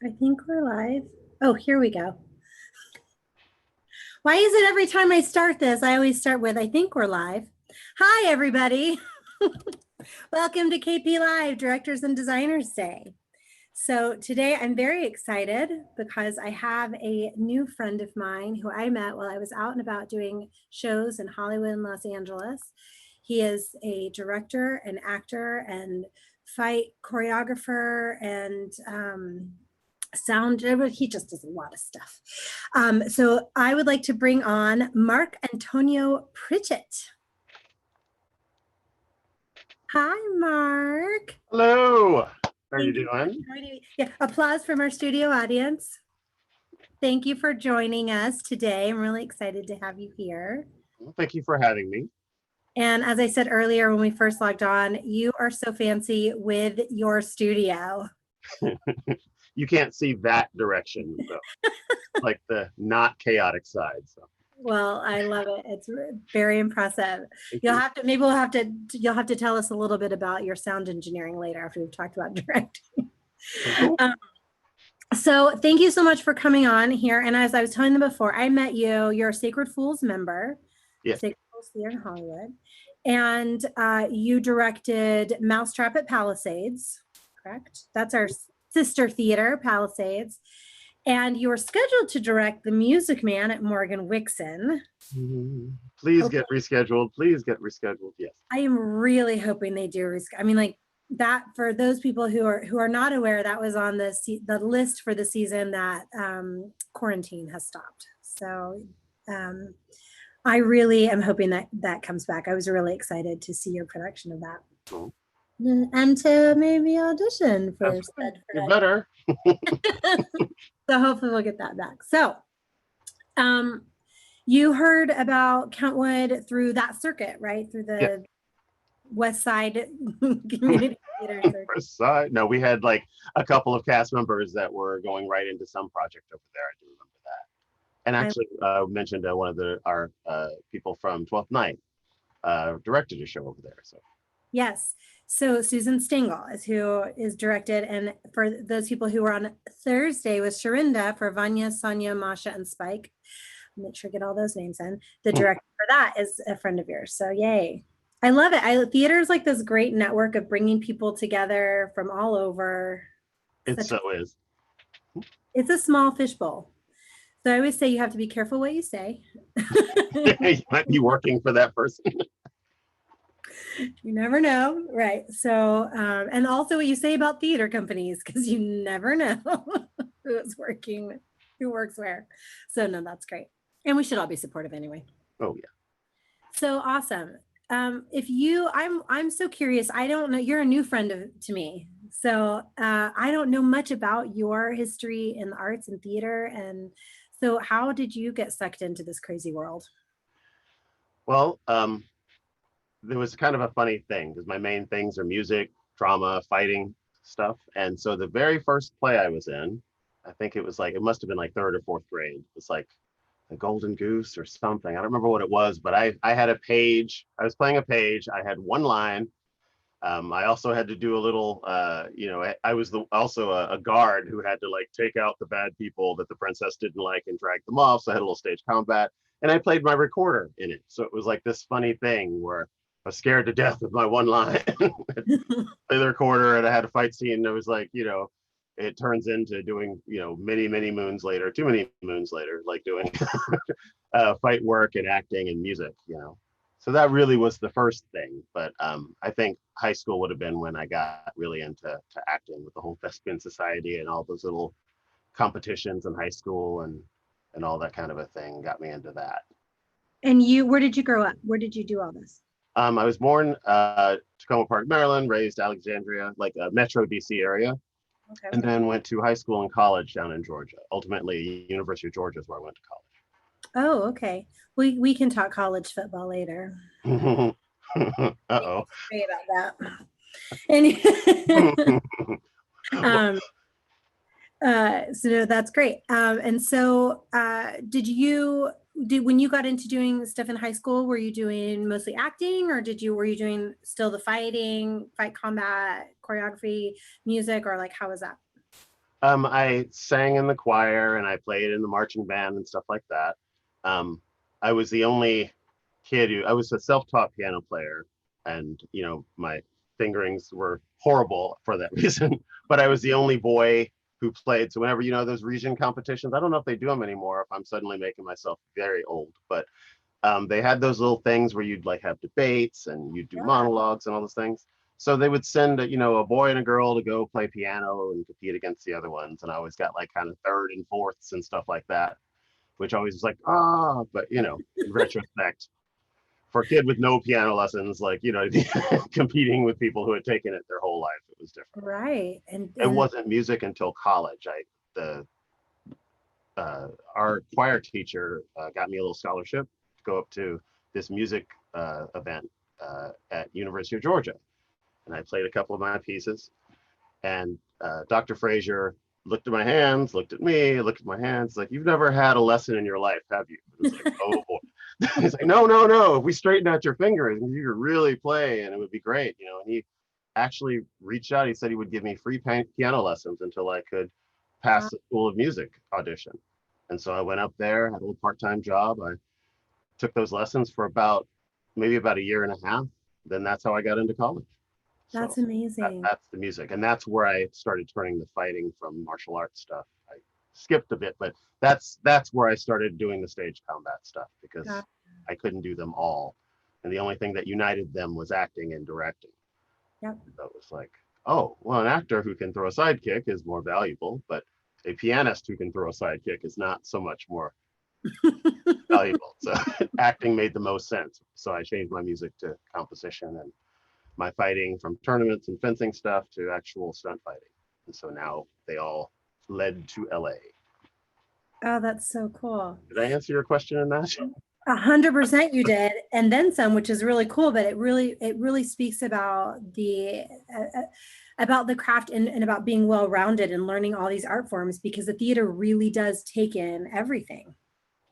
I think we're live. Oh, here we go. Why is it every time I start this, I always start with, I think we're live. Hi, everybody. Welcome to KP Live, Directors and Designers Day. So today I'm very excited because I have a new friend of mine who I met while I was out and about doing shows in Hollywood and Los Angeles. He is a director, an actor, and fight choreographer, and sound. He just does a lot of stuff. So I would like to bring on Marc Antonio Pritchett. Hi, Marc. Hello. How are you doing? Yeah, applause from our studio audience. Thank you for joining us today. I'm really excited to have you here. Well, thank you for having me. And as I said earlier when we first logged on, you are so fancy with your studio. You can't see that direction, so like the not chaotic side. So. Well, I love it. It's very impressive. You'll have to tell us a little bit about your sound engineering later after we've talked about directing. Cool. So thank you so much for coming on here. And as I was telling them before, I met you. You're a Sacred Fools member. Yes. Sacred Fools Theater in Hollywood. And you directed Mousetrap at Palisades, correct? That's our sister theater, Palisades. And you were scheduled to direct The Music Man at Morgan Wixon. Please get rescheduled. Please get rescheduled. Yes. I am really hoping they do. I mean, like that, for those people who are not aware, that was on the list for the season that quarantine has stopped. So I really am hoping that comes back. I was really excited to see your production of that. Oh. And to maybe audition for You better. So hopefully we'll get that back. So you heard about Kentwood through that circuit, right? Through the West Side Community Theater Circuit. West Side. No, we had like a couple of cast members that were going right into some project over there. I do remember that. And actually mentioned one of our people from 12th Night directed a show over there. So. Yes. So Susan Stengel is who is directed. And for those people who were on Thursday with Sharinda for Vanya, Sonia, Masha, and Spike, I'll make sure to get all those names in. The director for that is a friend of yours. So yay. I love it. Theater is like this great network of bringing people together from all over. It so is. It's a small fishbowl. So I always say you have to be careful what you say. You might be working for that person. You never know, right? So, and also what you say about theater companies, because you never know who is working, who works where. So no, that's great. And we should all be supportive anyway. Oh yeah. So awesome. I'm so curious. I don't know. You're a new friend to me. So I don't know much about your history in the arts and theater. And so how did you get sucked into this crazy world? Well, there was kind of a funny thing because my main things are music, drama, fighting stuff. And so the very first play I was in, I think it must have been like third or fourth grade. It was like The Golden Goose or something. I don't remember what it was, but I had a page. I was playing a page. I had one line. I also had to do a little, I was also a guard who had to like take out the bad people that the princess didn't like and drag them off. So I had a little stage combat and I played my recorder in it. So it was like this funny thing where I was scared to death with my one line. Play the recorder and I had a fight scene. And it was like, it turns into doing, many, many moons later, too many moons later, like doing fight work and acting and music, So that really was the first thing. But I think high school would have been when I got really into acting with the whole Thespian Society and all those little competitions in high school and all that kind of a thing got me into that. And where did you grow up? Where did you do all this? I was born Tacoma Park, Maryland, raised Alexandria, like a Metro DC area. Okay. And then went to high school and college down in Georgia. Ultimately, University of Georgia is where I went to college. Oh, okay. We can talk college football later. Uh-oh. Sorry about that. So no, that's great. And so when you got into doing stuff in high school, were you doing mostly acting or were you doing still the fight combat, choreography, music, or like how was that? I sang in the choir and I played in the marching band and stuff like that. Um, I was the only kid who I was a self-taught piano player, and my fingerings were horrible for that reason. But I was the only boy who played. So whenever those region competitions, I don't know if they do them anymore. If I'm suddenly making myself very old, but they had those little things where you'd like have debates and you'd do Yeah. monologues and all those things. So they would send a boy and a girl to go play piano and compete against the other ones. And I always got like kind of third and fourths and stuff like that, which always was like, but in retrospect, for a kid with no piano lessons, like, competing with people who had taken it their whole life, it was different. Right. It And wasn't music until college. The Our choir teacher got me a little scholarship to go up to this music event at University of Georgia, and I played a couple of my pieces. And Dr. Frazier looked at my hands, looked at me, looked at my hands, like, "You've never had a lesson in your life, have you?" It was like, "Oh boy." He's like, "No, no, no. If we straighten out your fingers, you could really play, and it would be great." And he actually reached out. He said he would give me free piano lessons until I could pass the School of Music audition. And so I went up there, had a little part-time job. I took those lessons for maybe about a year and a half. Then that's how I got into college. that's So amazing. that's the music, and that's where I started turning the fighting from martial arts stuff. I skipped a bit, but that's where I started doing the stage combat stuff, because Got- I couldn't do them all, and the only thing that united them was acting and directing. Yep. So it was like, oh, well, an actor who can throw a sidekick is more valuable, but a pianist who can throw a sidekick is not so much more valuable. So acting made the most sense. So I changed my music to composition, and my fighting from tournaments and fencing stuff to actual stunt fighting. And so now they all led to LA. Oh, that's so cool. Did I answer your question in that? 100% you did, and then some, which is really cool. But it really speaks about the craft, and about being well-rounded and learning all these art forms, because the theater really does take in everything.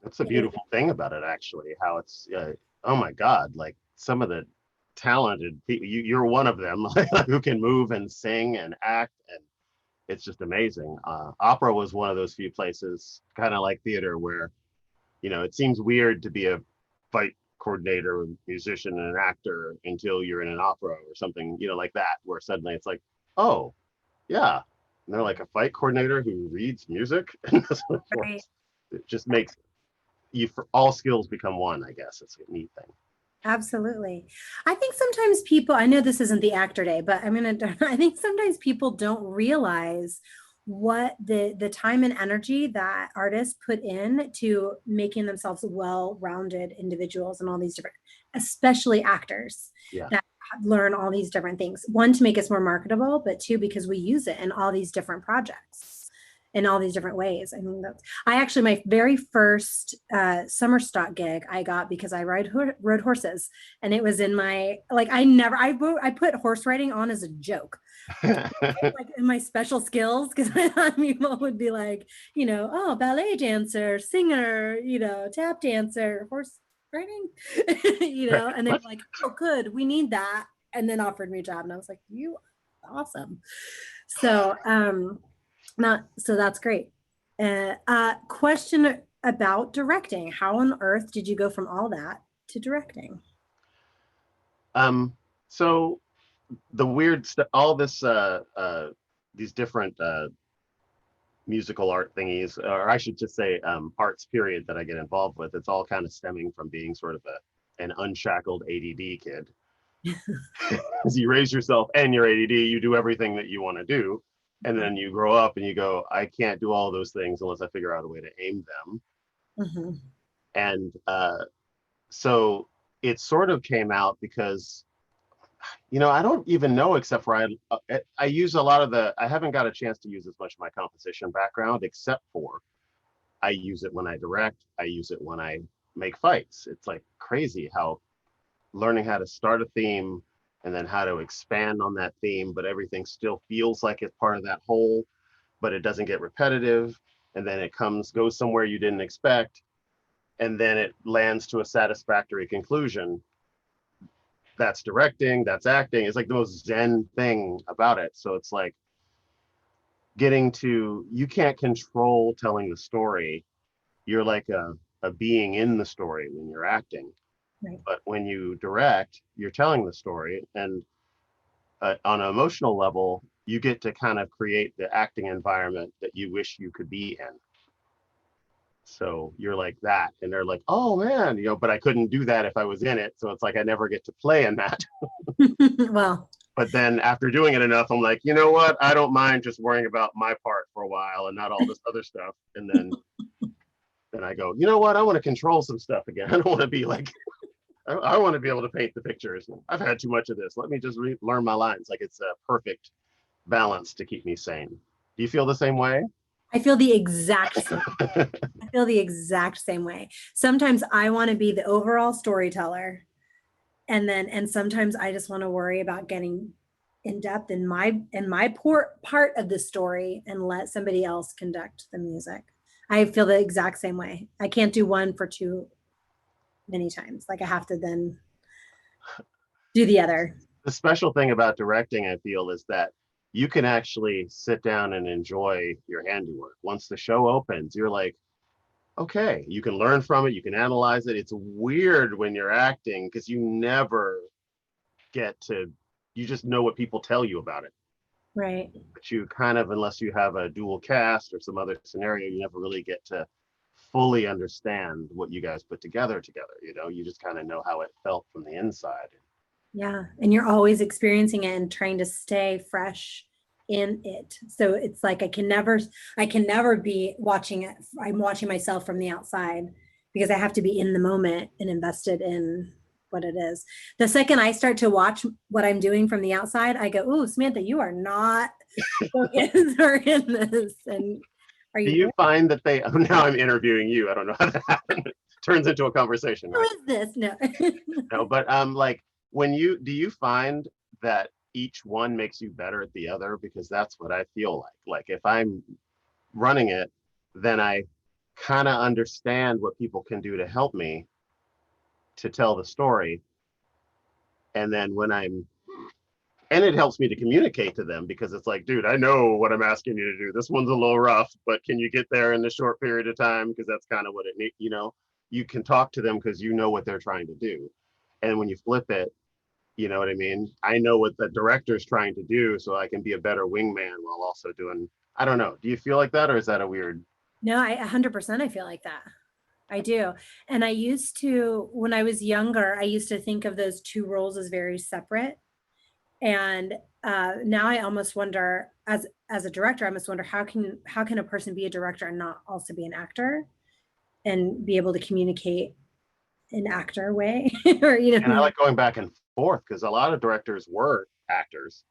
That's a beautiful thing about it, actually, how it's, oh my God, like some of the talented people, you're one of them who can move and sing and act. And it's just amazing. Opera was one of those few places, kind of like theater, where it seems weird to be a fight coordinator, musician, and an actor until you're in an opera or something, like that, where suddenly it's like, oh, yeah. And they're like a fight coordinator who reads music. Right. It just makes for all skills become one, I guess. It's a neat thing. Absolutely. I think sometimes people, I know this isn't the actor day, but I think sometimes people don't realize what the time and energy that artists put in to making themselves well-rounded individuals, and all these different, especially actors Yeah. that learn all these different things. One, to make us more marketable, but two, because we use it in all these different projects in all these different ways. I mean, I actually, my very first summer stock gig I got because I rode horses, and it was in my, like, I put horse riding on as a joke, like in my special skills, because I thought people would be like, oh, ballet dancer, singer, tap dancer, horse riding, and they were like, oh, good, we need that, and then offered me a job, and I was like, you awesome. So not so that's great. Question about directing. How on earth did you go from all that to directing? So the weird stuff, all this, these different musical art thingies, or I should just say arts period, that I get involved with, it's all kind of stemming from being sort of an unshackled ADD kid. As you raise yourself and you're ADD, you do everything that you want to do. And then you grow up and you go, I can't do all those things unless I figure out a way to aim them. Mm-hmm. And so it sort of came out because, I don't even know, except for I use a lot of I haven't got a chance to use as much of my composition background, except for I use it when I direct, I use it when I make fights. It's like crazy how learning how to start a theme and then how to expand on that theme, but everything still feels like it's part of that whole, but it doesn't get repetitive. And then it goes somewhere you didn't expect. And then it lands to a satisfactory conclusion. That's directing, that's acting. It's like the most zen thing about it. So it's like you can't control telling the story. You're like a being in the story when you're acting. Right. But when you direct, you're telling the story. And on an emotional level, you get to kind of create the acting environment that you wish you could be in. So you're like that. And they're like, oh man, but I couldn't do that if I was in it. So it's like I never get to play in that. Well, But then after doing it enough, I'm like, you know what? I don't mind just worrying about my part for a while and not all this other stuff. And then I go, you know what? I want to control some stuff again. I don't want to be like, I want to be able to paint the pictures. I've had too much of this. Let me just learn my lines. Like it's a perfect balance to keep me sane. Do you feel the same way? I feel the exact same. I feel the exact same way. Sometimes I want to be the overall storyteller. And sometimes I just want to worry about getting in depth in my poor part of the story and let somebody else conduct the music. I feel the exact same way. I can't do one for too many times. Like I have to then do the other. The special thing about directing, I feel, is that you can actually sit down and enjoy your handiwork. Once the show opens, you're like, okay, you can learn from it, you can analyze it. It's weird when you're acting because you never you just know what people tell you about it. Right. But you kind of, unless you have a dual cast or some other scenario, you never really get to fully understand what you guys put together. You just kind of know how it felt from the inside. Yeah. And you're always experiencing it and trying to stay fresh in it. So it's like I can never be watching it. I'm watching myself from the outside because I have to be in the moment and invested in what it is. The second I start to watch what I'm doing from the outside, I go, "Ooh, Samantha, you are not focused or in this." And are Do you you find that now I'm interviewing you. I don't know how that happened. It turns into a conversation, Who right? is this? No. No, but like do you find that each one makes you better at the other? Because that's what I feel like. Like if I'm running it, then I kind of understand what people can do to help me to tell the story. And then and it helps me to communicate to them because it's like, dude, I know what I'm asking you to do. This one's a little rough, but can you get there in a short period of time? Because that's kind of what it needs, you can talk to them because you know what they're trying to do. And when you flip it, you know what I mean? I know what the director's trying to do, so I can be a better wingman while also doing, I don't know. Do you feel like that, or is that a weird? No, 100% I feel like that. I do. And when I was younger, I used to think of those two roles as very separate. And now I almost wonder, as a director, I almost wonder how can a person be a director and not also be an actor and be able to communicate in actor way or And I like going back and forth because a lot of directors were actors,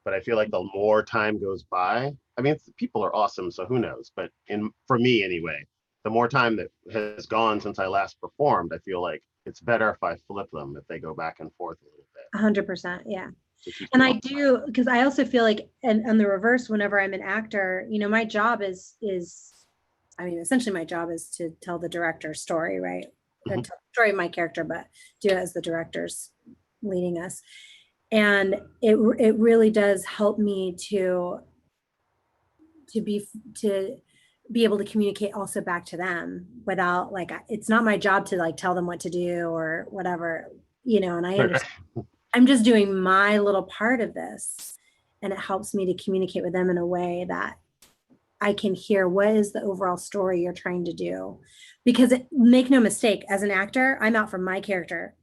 but I feel like the more time goes by, I mean, people are awesome, so who knows? But for me anyway, the more time that has gone since I last performed, I feel like it's better if I flip them, if they go back and forth a little bit. 100%. Yeah. And I do, because I also feel like, and on the reverse, whenever I'm an actor, my job is, I mean, essentially my job is to tell the director's story, right? Or tell the story of my character, but do it as the director's leading us. And it really does help me to be able to communicate also back to them without like, it's not my job to like tell them what to do or whatever, and I understand. I'm just doing my little part of this, and it helps me to communicate with them in a way that I can hear what is the overall story you're trying to do. Because make no mistake, as an actor, I'm out for my character.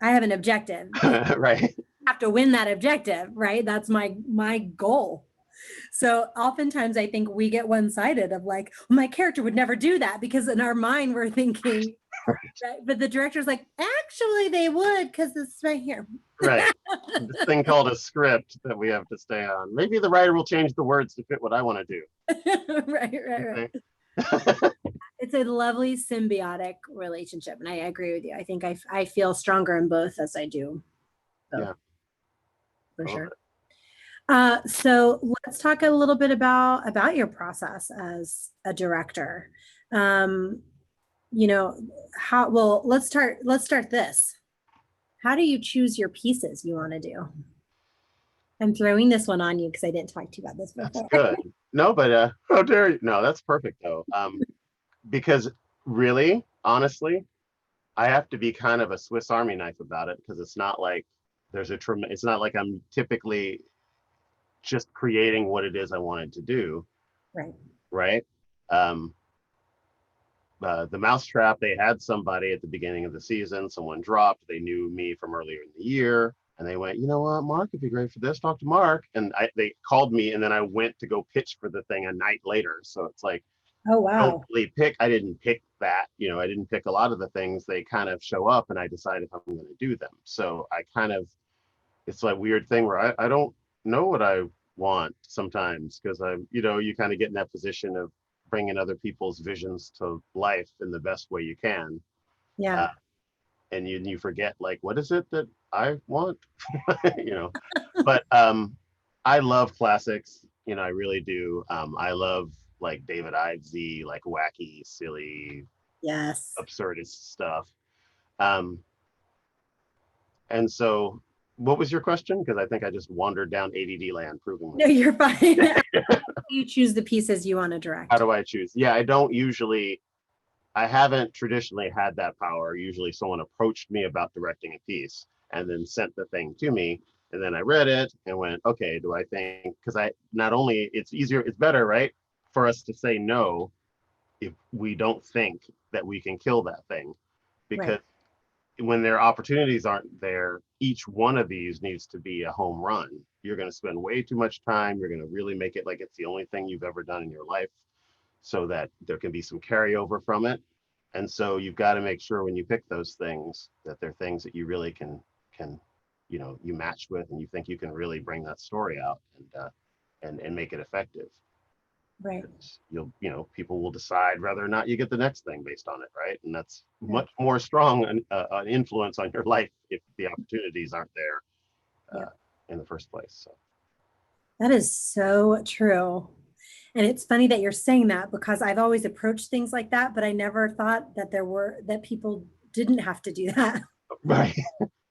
I have an objective. Right. I have to win that objective, right? That's my goal. So oftentimes I think we get one-sided of like, well, my character would never do that because in our mind we're thinking, right? But the director's like, actually they would because this is right here. Right. This thing called a script that we have to stay on. Maybe the writer will change the words to fit what I want to do. Right. It's a lovely symbiotic relationship. And I agree with you. I think I feel stronger in both as I do. Yeah. For sure. So let's talk a little bit about your process as a director. Let's start this. How do you choose your pieces you want to do? I'm throwing this one on you because I didn't talk to you about this before. That's good. No, but how dare you? No, that's perfect though. Because really, honestly, I have to be kind of a Swiss Army knife about it because it's not like it's not like I'm typically just creating what it is I wanted to do, Right. right? Um, the Mousetrap, they had somebody at the beginning of the season, someone dropped, they knew me from earlier in the year, and they went, you know what, Mark would be great for this, talk to Mark. And they called me, and then I went to go pitch for the thing a night later. So it's like, Oh, don't wow. really pick, I didn't pick that, I didn't pick a lot of the things, they kind of show up and I decide if I'm going to do them. So I kind of, it's like weird thing where I don't know what I want sometimes because you kind of get in that position of bringing other people's visions to life in the best way you can. Yeah. Uh, and you forget like, what is it that I want? you know, but I love classics, I really do. I love like David Ivesy, like wacky, silly, Yes. absurdist stuff. Um, and so what was your question? Because I think I just wandered down ADD land proving No, myself. you're fine. You choose the pieces you want to How direct. do I choose? Yeah, I haven't traditionally had that power. Usually someone approached me about directing a piece and then sent the thing to me. And then I read it and went, okay, do I think, because not only it's easier, it's better, right? For us to say no if we don't think that we can kill that thing. Because Right. when their opportunities aren't there, each one of these needs to be a home run. You're going to spend way too much time. You're going to really make it like it's the only thing you've ever done in your life so that there can be some carryover from it. And so you've got to make sure when you pick those things that they're things that you really can you match with and you think you can really bring that story out and make it effective. Right. People will decide whether or not you get the next thing based on it, right? And that's Yeah. much more strong an influence on your life if the opportunities aren't there Yeah. in the first place. So That is so true. And it's funny that you're saying that because I've always approached things like that, but I never thought that people didn't have to do that. right,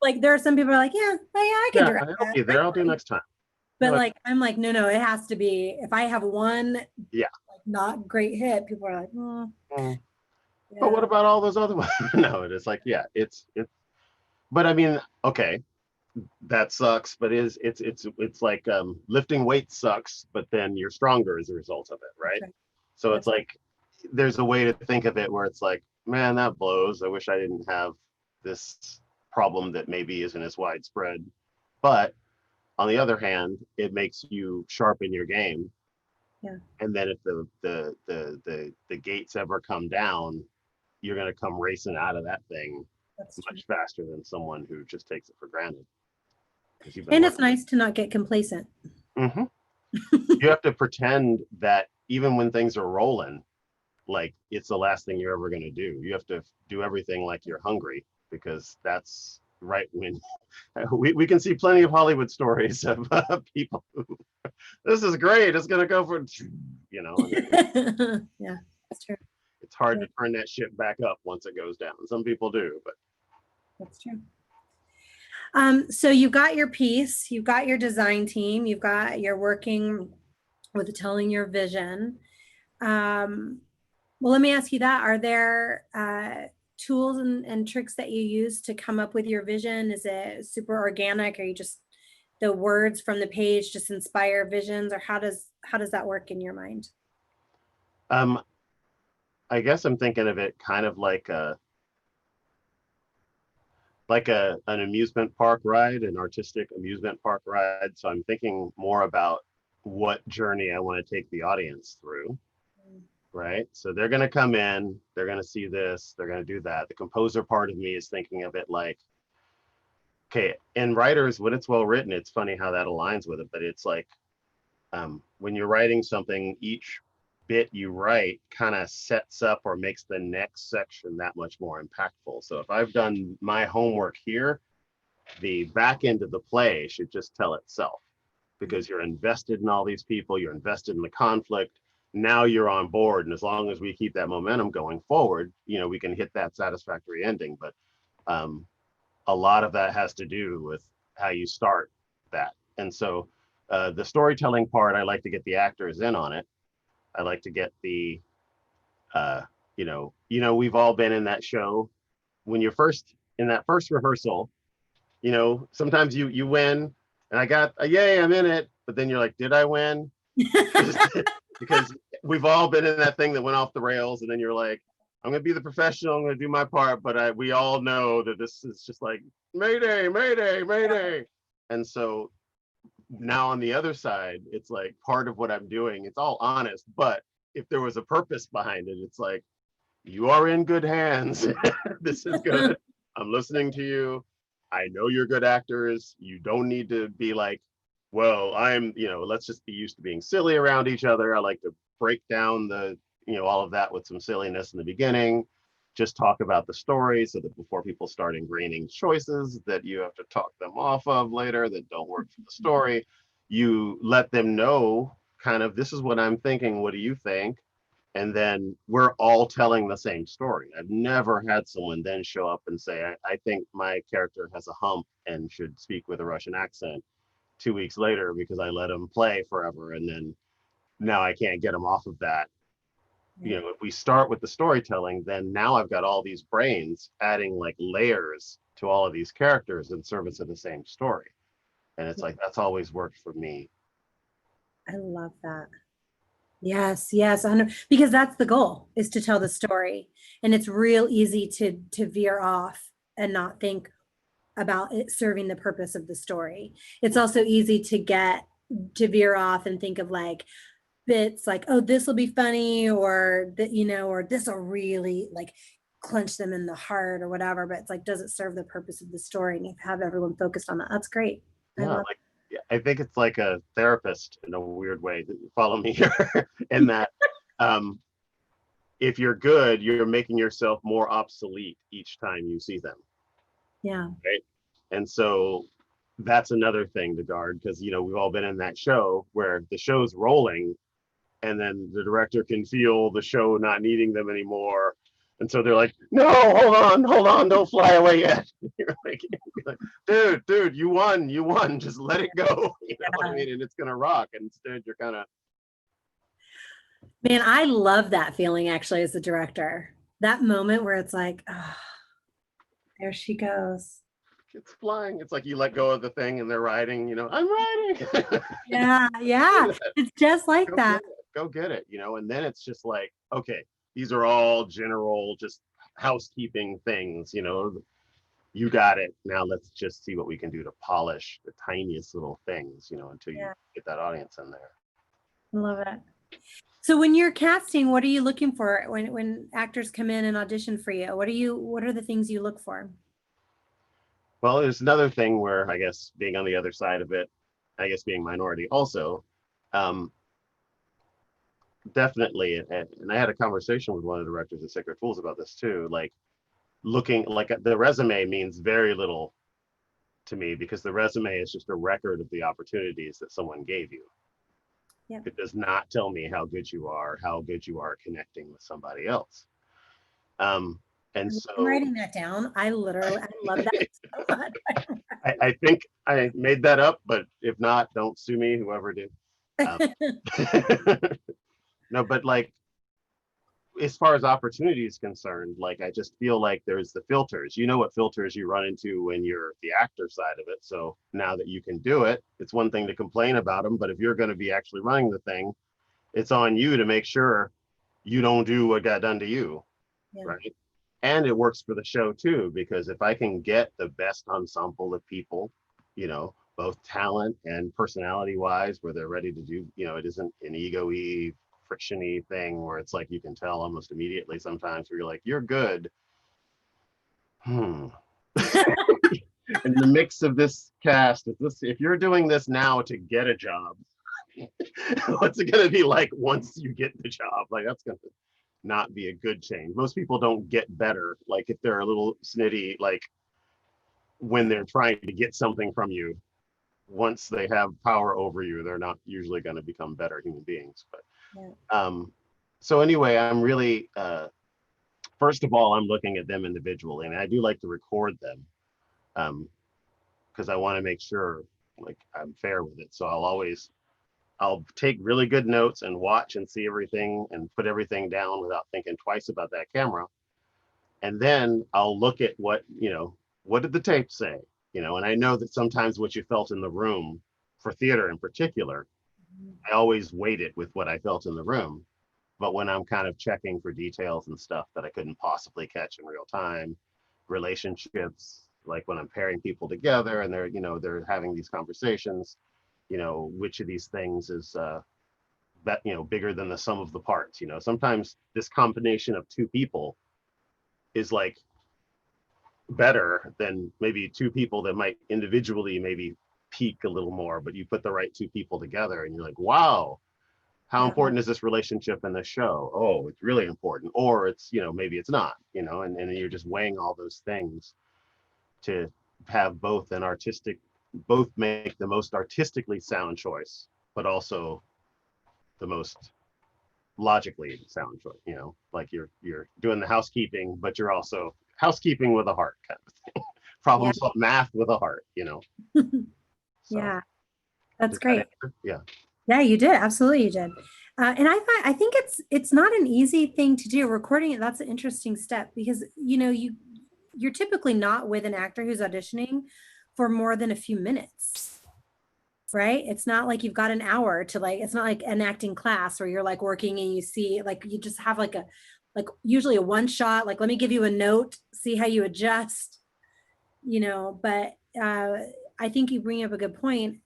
Like there are some people are like, yeah, oh, yeah, I can yeah, direct I'll that. be there. I'll do next time. But No, like I'm like, no, no, it has to be if I have one like yeah. not great hit, people are like, mm, Mm. But what yeah, about all those other ones? No, it's like, yeah, it's. But I mean, okay, that sucks. But it's like lifting weights sucks, but then you're stronger as a result of it, that's right? right. So it's That's like there's a way to think of it where it's like, man, that blows. I wish I didn't have this problem that maybe isn't as widespread. But on the other hand, it makes you sharpen your game. yeah, And then if the gates ever come down, you're going to come racing out of that thing that's true. much faster than someone who just takes it for granted because you've been And it's working. nice to not get complacent. Mm-hmm. You have to pretend that even when things are rolling, like it's the last thing you're ever going to do. You have to do everything like you're hungry because that's right when we can see plenty of Hollywood stories of people who, this is great. It's going to go for, and Yeah, that's true. it's hard True. to turn that ship back up once it goes down. Some people do, but That's true. So you've got your piece, you've got your design team, you're working with telling your vision. Um, well, let me ask you that. Are there tools and tricks that you use to come up with your vision? Is it super organic? Are you just the words from the page just inspire visions, or how does that work in your mind? um, I guess I'm thinking of it kind of like an amusement park ride, an artistic amusement park ride. So I'm thinking more about what journey I want to take the audience through, right? So they're going to come in, they're going to see this, they're going to do that. The composer part of me is thinking of it like, okay, in writers, when it's well written, it's funny how that aligns with it, but it's like when you're writing something, each bit you write kind of sets up or makes the next section that much more impactful. So if I've done my homework here, the back end of the play should just tell itself because you're invested in all these people, you're invested in the conflict. Now you're on board. And as long as we keep that momentum going forward, we can hit that satisfactory ending. But um, a lot of that has to do with how you start that. And so The storytelling part, I like to get the actors in on it. I like to get the, we've all been in that show when you're first in that first rehearsal. Sometimes you win, and I got a yay, I'm in it, but then you're like, did I win? Because we've all been in that thing that went off the rails, and then you're like, I'm gonna be the professional, I'm gonna do my part, but we all know that this is just like Mayday, Mayday, Mayday. And so now on the other side, it's like part of what I'm doing, it's all honest, but if there was a purpose behind it, it's like, you are in good hands. This is good. I'm listening to you. I know you're good actors. You don't need to be like, well, let's just be used to being silly around each other. I like to break down all of that with some silliness in the beginning. Just talk about the story so that before people start ingraining choices that you have to talk them off of later that don't work for the story, you let them know kind of, this is what I'm thinking. What do you think? And then we're all telling the same story. I've never had someone then show up and say, I think my character has a hump and should speak with a Russian accent 2 weeks later because I let him play forever. And then now I can't get him off of that. If we start with the storytelling, then now I've got all these brains adding like layers to all of these characters in service of the same story. And it's like, that's always worked for me. I love that. Yes, yes, because that's the goal, is to tell the story. And it's real easy to veer off and not think about it serving the purpose of the story. It's also easy to veer off and think of like bits like, oh, this will be funny, or that, or this will really like clench them in the heart or whatever. But it's like, does it serve the purpose of the story? And you have everyone focused on that. That's great. I think it's like a therapist in a weird way. Follow me here. In that, if you're good, you're making yourself more obsolete each time you see them. Yeah. Right. And so that's another thing to guard, because we've all been in that show where the show's rolling, and then the director can feel the show not needing them anymore. And so they're like, no, hold on, don't fly away yet. You're like, dude, you won, just let it go. You know what I mean? And it's gonna rock. And instead you're kind of, man, I love that feeling actually as a director. That moment where it's like, oh, there she goes. it's flying. It's like you let go of the thing and they're riding, I'm riding. Yeah. It's just like that. Go get it, and then it's just like, okay, these are all general, just housekeeping things, you got it. Now let's just see what we can do to polish the tiniest little things, until you get that audience in there. I love it. So when you're casting, what are you looking for when actors come in and audition for you? What are the things you look for? Well, there's another thing where I guess being on the other side of it, I guess being minority also, definitely, and I had a conversation with one of the directors at Sacred Fools about this too, like looking like the resume means very little to me, because the resume is just a record of the opportunities that someone gave you. It does not tell me how good you are connecting with somebody else. And so I'm writing that down. I love that so much. I think I made that up, but if not, don't sue me, whoever did. No, but like, as far as opportunity is concerned, like, I just feel like there's the filters. What filters you run into when you're the actor side of it. So now that you can do it, it's one thing to complain about them, but if you're going to be actually running the thing, it's on you to make sure you don't do what got done to you. Right. And it works for the show too, because if I can get the best ensemble of people, both talent and personality wise, where they're ready to do, it isn't an ego-y, friction-y thing where it's like you can tell almost immediately sometimes where you're like, you're good. In the mix of this cast, if you're doing this now to get a job, what's it going to be like once you get the job? Like, that's going to not be a good change. Most people don't get better. Like, if they're a little snitty, like when they're trying to get something from you, once they have power over you, they're not usually going to become better human beings. But so anyway, I'm really, first of all, I'm looking at them individually, and I do like to record them, because I want to make sure, like I'm fair with it. So I'll take really good notes and watch and see everything and put everything down without thinking twice about that camera. And then I'll look at what did the tape say? And I know that sometimes what you felt in the room for theater in particular, I always weight it with what I felt in the room. But when I'm kind of checking for details and stuff that I couldn't possibly catch in real time, relationships, like when I'm pairing people together and they're having these conversations, which of these things is bigger than the sum of the parts. Sometimes this combination of two people is like better than maybe two people that might individually maybe peak a little more, but you put the right two people together and you're like, wow, how important is this relationship in the show? Oh, it's really important. Or it's, maybe it's not, and you're just weighing all those things to have both make the most artistically sound choice, but also the most logically sound choice, like you're doing the housekeeping, but you're also housekeeping with a heart kind of thing. Problem solve math with a heart, So, yeah, that's great. Yeah. Yeah, you did. Absolutely, you did. And I think it's not an easy thing to do. Recording it, that's an interesting step because you're typically not with an actor who's auditioning for more than a few minutes, right? It's not like you've got an hour to it's not like an acting class where you're like working and you see you just have like usually a one shot, like let me give you a note, see how you adjust, but I think you bring up a good point,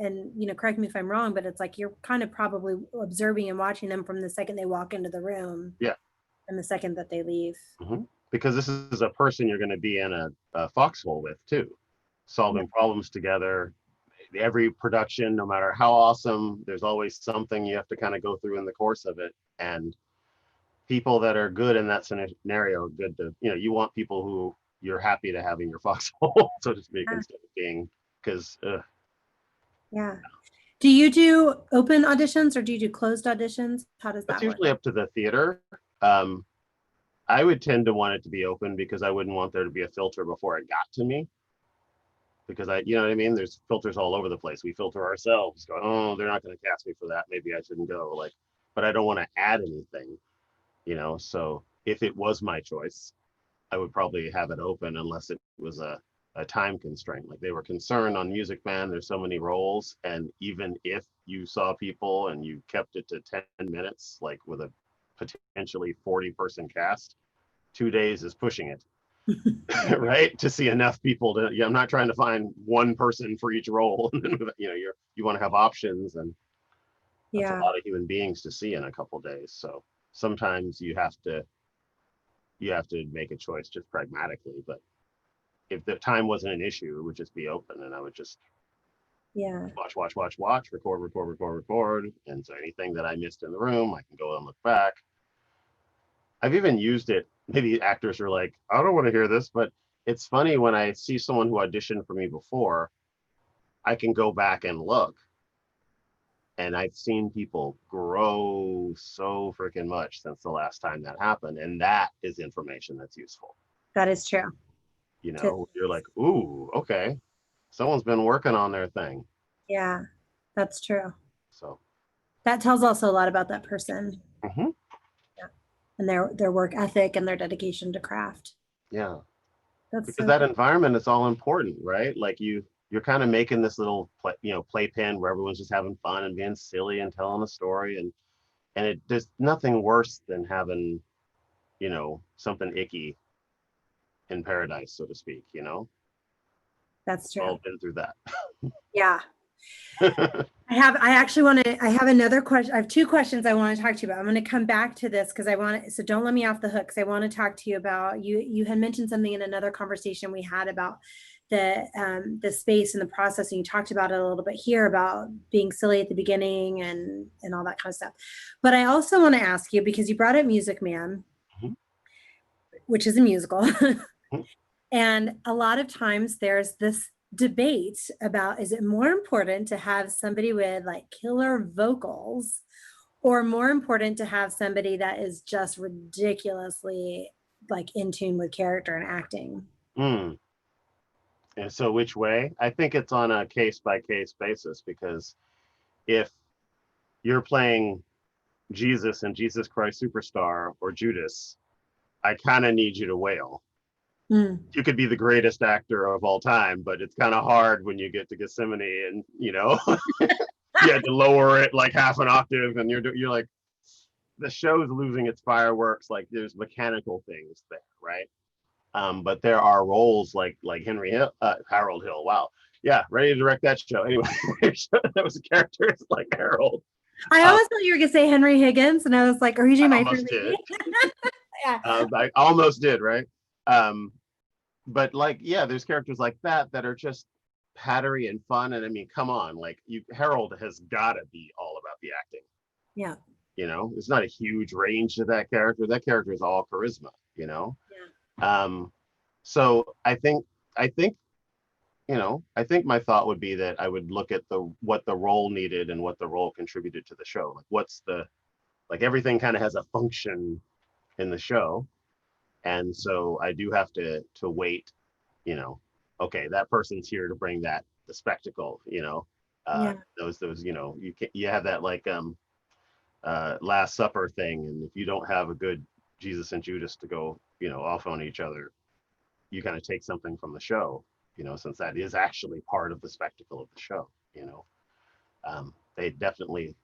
and correct me if I'm wrong, but it's like you're kind of probably observing and watching them from the second they walk into the room, Yeah. and the second that they leave. Because this is a person you're going to be in a foxhole with too, solving problems together. Every production, no matter how awesome, there's always something you have to kind of go through in the course of it. And people that are good in that scenario are good to, you want people who you're happy to have in your foxhole, so to speak, instead of being, because yeah. Do you do open auditions or do you do closed auditions? How does that that's work? usually up to the theater. I would tend to want it to be open because I wouldn't want there to be a filter before it got to me. Because you know what I mean? There's filters all over the place. We filter ourselves, going, oh, they're not going to cast me for that. Maybe I shouldn't go. But I don't want to add anything, So if it was my choice, I would probably have it open unless it was a time constraint. Like they were concerned on Music Man, there's so many roles. And even if you saw people and you kept it to 10 minutes, like with a potentially 40-person cast, 2 days is pushing it. Right, to see enough people to I'm not trying to find one person for each role. You want to have options, and that's a lot of human beings to see in a couple days. So sometimes you have to make a choice just pragmatically. But if the time wasn't an issue, it would just be open, and I would just watch, record. And so anything that I missed in the room, I can go and look back. I've even used it. Maybe actors are like, I don't want to hear this, but it's funny when I see someone who auditioned for me before, I can go back and look. And I've seen people grow so freaking much since the last time that happened. And that is information that's useful. That is true. You're like, ooh, okay. Someone's been working on their thing. Yeah, that's true. So that tells also a lot about that person. And their work ethic and their dedication to craft. Yeah. Because that environment is all important, right? Like you're kind of making this little playpen where everyone's just having fun and being silly and telling a story, and there's nothing worse than having something icky in paradise, so to speak. That's true. We've all been through that. Yeah. I have another question. I have two questions I want to talk to you about. I'm going to come back to this because so don't let me off the hook, because I want to talk to you about, you had mentioned something in another conversation we had about the space and the process, and you talked about it a little bit here about being silly at the beginning and all that kind of stuff. But I also want to ask you, because you brought up Music Man, which is a musical. And a lot of times there's this debate about, is it more important to have somebody with like killer vocals, or more important to have somebody that is just ridiculously like in tune with character and acting? And so which way? I think it's on a case by case basis, because if you're playing Jesus and Jesus Christ Superstar or Judas, I kind of need you to wail. Mm. You could be the greatest actor of all time, but it's kind of hard when you get to Gethsemane and you had to lower it like half an octave, and you're like, the show's losing its fireworks. Like there's mechanical things there, right? But there are roles like Henry Hill, Harold Hill. Wow, yeah, ready to direct that show. Anyway, that was a character like Harold. I always thought you were gonna say Henry Higgins, and I was like, "Are you doing my fair lady?" Yeah. I almost did, right? But like, yeah, there's characters like that are just pattery and fun. And I mean, come on, like Harold has got to be all about the acting. Yeah. There's not a huge range to that character. That character is all charisma. Yeah. So I think my thought would be that I would look at what the role needed and what the role contributed to the show. Like everything kind of has a function in the show. And so I do have to wait, okay, that person's here to bring the spectacle, Yeah. you have that like Last Supper thing. And if you don't have a good Jesus and Judas to go, off on each other, you kind of take something from the show, since that is actually part of the spectacle of the show. They definitely,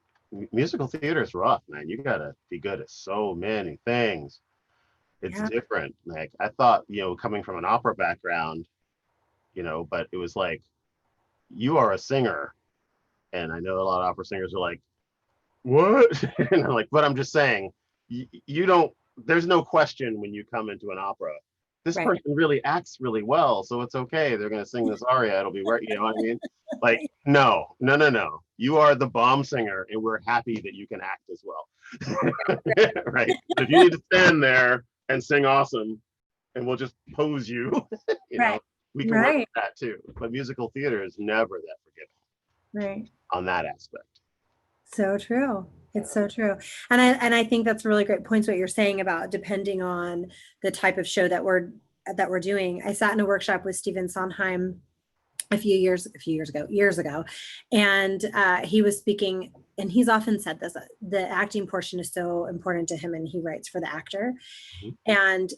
musical theater is rough, man. You gotta be good at so many things. It's different. Like I thought, coming from an opera background, but it was like, you are a singer. And I know a lot of opera singers are like, what? And I'm like, but I'm just saying, you don't, there's no question when you come into an opera, this Right. person really acts really well, so it's okay. They're going to sing this aria. It'll be right. You know what I mean? Like, no. You are the bomb singer, and we're happy that you can act as well. Right. But if you need to stand there and sing awesome, and we'll just pose you, Right. we can work with that too. But musical theater is never that forgiving. Right. On that aspect. So true. It's so true. And I think that's really great points what you're saying about depending on the type of show that we're doing. I sat in a workshop with Stephen Sondheim years ago, and he was speaking, and he's often said this, the acting portion is so important to him, and he writes for the actor. Mm-hmm. And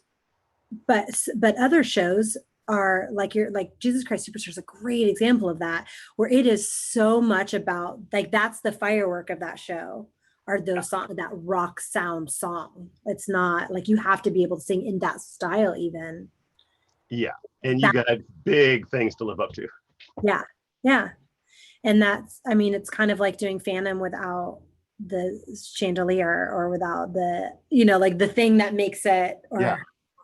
but other shows are like Jesus Christ Superstar is a great example of that, where it is so much about, like, that's the firework of that show, are those songs, that rock sound song. It's not like you have to be able to sing in that style even. Yeah. And you got big things to live up to. Yeah. Yeah. And that's, I mean, it's kind of like doing Phantom without the chandelier, or without the, like the thing that makes it, or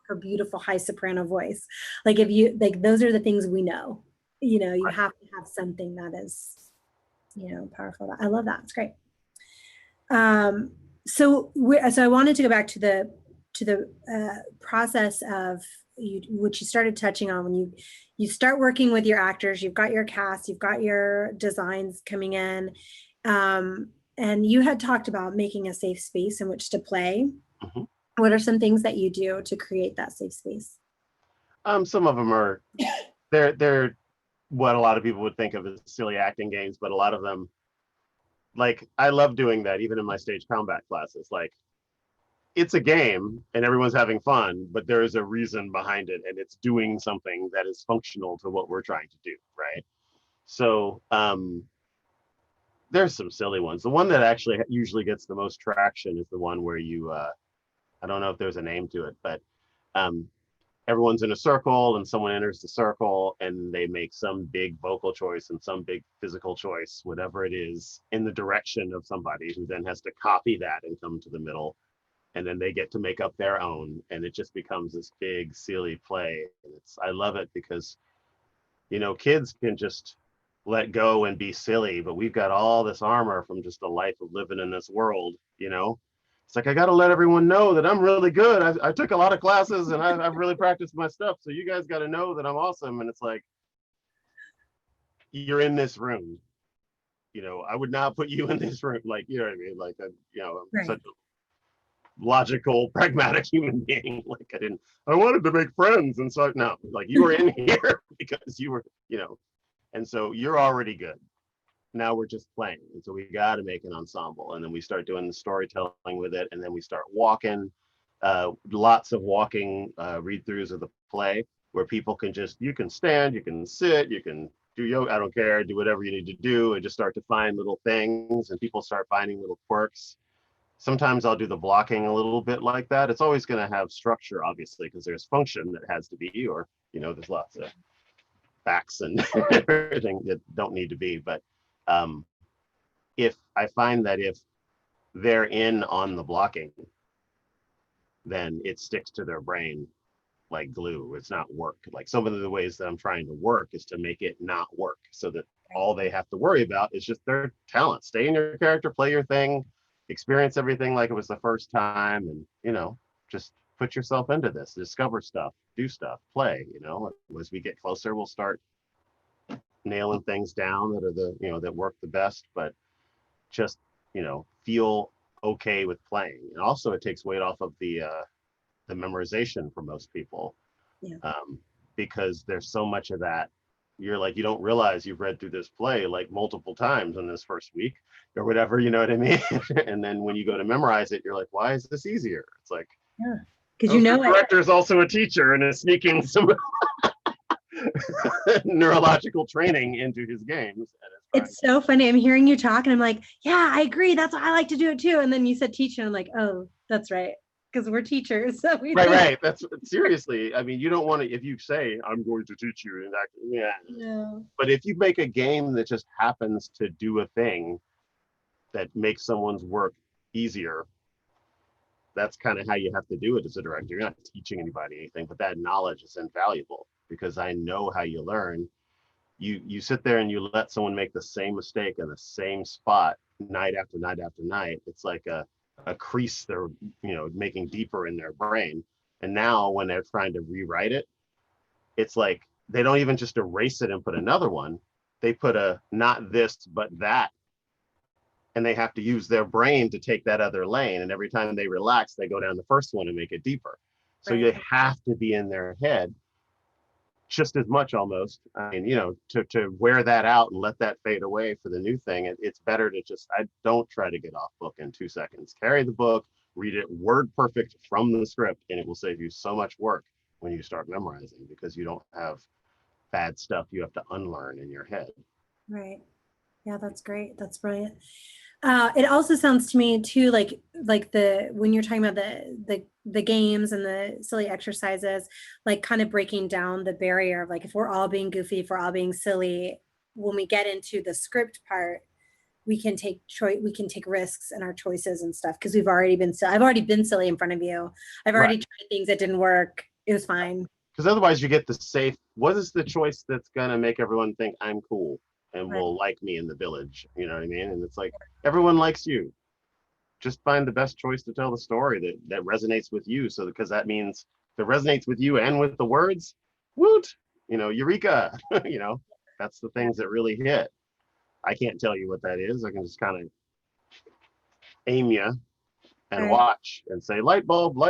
her beautiful high soprano voice. Like if you, like, those are the things we know, you have to have something that is, powerful. I love that. It's great. So I wanted to go back to the process of which you started touching on, when you start working with your actors, you've got your cast, you've got your designs coming in, and you had talked about making a safe space in which to play. Mm-hmm. What are some things that you do to create that safe space? Some of them are, they're what a lot of people would think of as silly acting games, but a lot of them, like, I love doing that even in my stage combat classes. Like, it's a game and everyone's having fun, but there is a reason behind it, and it's doing something that is functional to what we're trying to do, right? So there's some silly ones. The one that actually usually gets the most traction is the one where you, I don't know if there's a name to it, but everyone's in a circle and someone enters the circle and they make some big vocal choice and some big physical choice, whatever it is, in the direction of somebody who then has to copy that and come to the middle. And then they get to make up their own, and it just becomes this big silly play. And I love it because, kids can just let go and be silly, but we've got all this armor from just the life of living in this world. It's like, I got to let everyone know that I'm really good. I took a lot of classes and I've really practiced my stuff. So you guys got to know that I'm awesome. And it's like, you're in this room. I would not put you in this room. Like, you know what I mean? Like, right. logical, pragmatic human being. Like I wanted to make friends. And so no, like you were in here because you were, and so you're already good. Now we're just playing. And so we got to make an ensemble. And then we start doing the storytelling with it. And then we start walking, lots of walking read-throughs of the play where people you can stand, you can sit, you can do yoga, I don't care, do whatever you need to do, and just start to find little things, and people start finding little quirks. Sometimes I'll do the blocking a little bit like that. It's always going to have structure, obviously, because there's function that has to be, or, there's lots of facts and everything that don't need to be. But if I find that if they're in on the blocking, then it sticks to their brain like glue. It's not work. Like some of the ways that I'm trying to work is to make it not work so that all they have to worry about is just their talent. Stay in your character, play your thing, experience everything like it was the first time, and just put yourself into this, discover stuff, do stuff, play. As we get closer, we'll start nailing things down that are that work the best, but just feel okay with playing. And also it takes weight off of the memorization for most people. Because there's so much of that. You're like, you don't realize you've read through this play like multiple times in this first week or whatever, you know what I mean? And then when you go to memorize it, you're like, why is this easier? It's like, because the director is also a teacher and is sneaking some neurological training into his games. It's so funny. I'm hearing you talk and I'm like, yeah, I agree. That's why I like to do it too. And then you said teacher, and I'm like, oh, that's right. Because we're teachers. So right. That's seriously. I mean, you don't want to, if you say, I'm going to teach you, and no. But if you make a game that just happens to do a thing that makes someone's work easier, that's kind of how you have to do it as a director. You're not teaching anybody anything, but that knowledge is invaluable because I know how you learn. You sit there and you let someone make the same mistake in the same spot night after night after night. It's like a crease they're making deeper in their brain. And now when they're trying to rewrite it, it's like they don't even just erase it and put another one. They put a not this but that, and they have to use their brain to take that other lane. And every time they relax, they go down the first one and make it deeper. So you have to be in their head just as much almost. I mean, to wear that out and let that fade away for the new thing. It's better to I don't try to get off book in 2 seconds. Carry the book, read it word perfect from the script, and it will save you so much work when you start memorizing because you don't have bad stuff you have to unlearn in your head. Right. Yeah, that's great. That's brilliant. It also sounds to me too like when you're talking about the games and the silly exercises, like kind of breaking down the barrier of like if we're all being goofy, if we're all being silly, when we get into the script part, we can take risks in our choices and stuff because I've already been silly in front of you. I've already tried things that didn't work. It was fine. Because otherwise you get the safe, what is the choice that's gonna make everyone think I'm cool and will like me in the village? You know what I mean? And it's like, everyone likes you. Just find the best choice to tell the story that resonates with you. So because that means if it resonates with you and with the words, woot, eureka. That's the things that really hit. I can't tell you what that is. I can just kind of aim you and watch and say light bulb.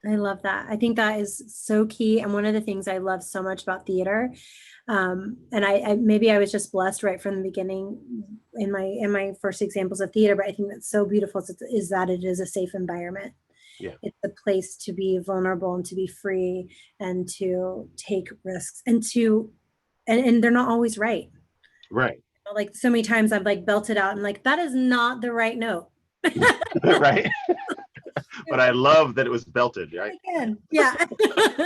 I love that. I think that is so key. And one of the things I love so much about theater, and I maybe I was just blessed right from the beginning in my first examples of theater, but I think that's so beautiful is that it is a safe environment. Yeah. It's a place to be vulnerable and to be free and to take risks and they're not always right. Right. Like so many times I've like belted out and like, that is not the right note. Right. But I love that it was belted, right? Again. Yeah.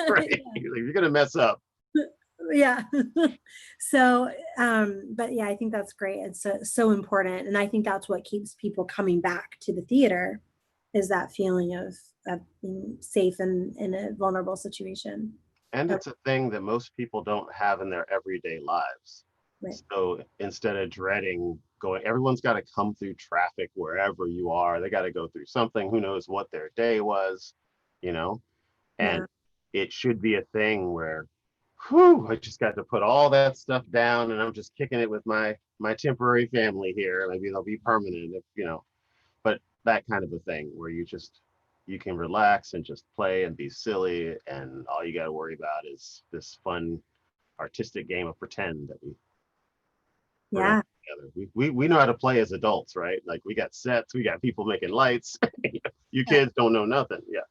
Right. You're gonna mess up. Yeah. So but yeah, I think that's great. It's so important. And I think that's what keeps people coming back to the theater is that feeling of being safe in a vulnerable situation. And it's a thing that most people don't have in their everyday lives. Right. So instead of dreading everyone's got to come through traffic wherever you are. They got to go through something. Who knows what their day was, and it should be a thing where, I just got to put all that stuff down and I'm just kicking it with my temporary family here. Maybe they'll be permanent, but that kind of a thing where you can relax and just play and be silly, and all you got to worry about is this fun artistic game of pretend that we're gonna Yeah. put together. We know how to play as adults, right? Like we got sets, we got people making lights. You kids don't know nothing. Yeah.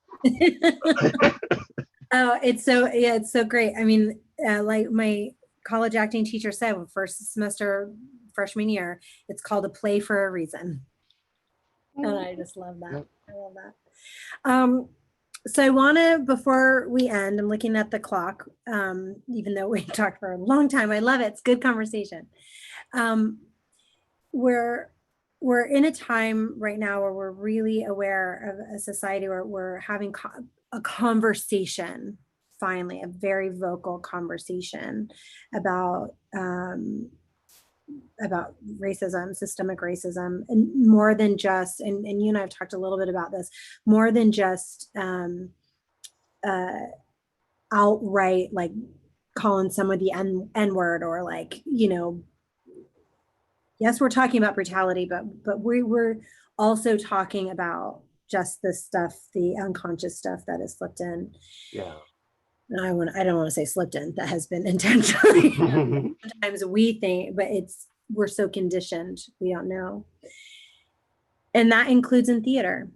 Oh, it's so, yeah, it's so great. I mean, like my college acting teacher said, first semester, freshman year, it's called a play for a reason. And I just love that. Yep. I love that. So I want to, before we end, I'm looking at the clock, even though we talked for a long time. I love it. It's good conversation. Um, we're in a time right now where we're really aware of a society where we're having a conversation, finally, a very vocal conversation about racism, systemic racism, and more than just, and you and I have talked a little bit about this, more than just outright like calling someone the N word, or like, you know, yes, we're talking about brutality, but we were also talking about just the stuff, the unconscious stuff that is slipped in. Yeah. I don't want to say slipped in, that has been intentionally. Sometimes we think, but we're so conditioned, we don't know. And that includes in theater.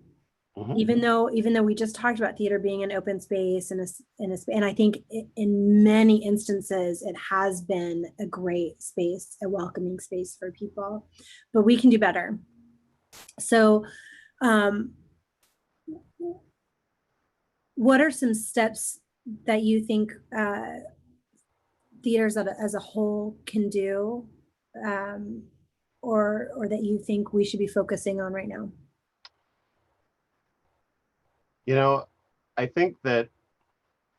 Mhm. Even though we just talked about theater being an open space and I think in many instances it has been a great space, a welcoming space for people, but we can do better. So what are some steps that you think theaters as a whole can do, or that you think we should be focusing on right now? You know, I think that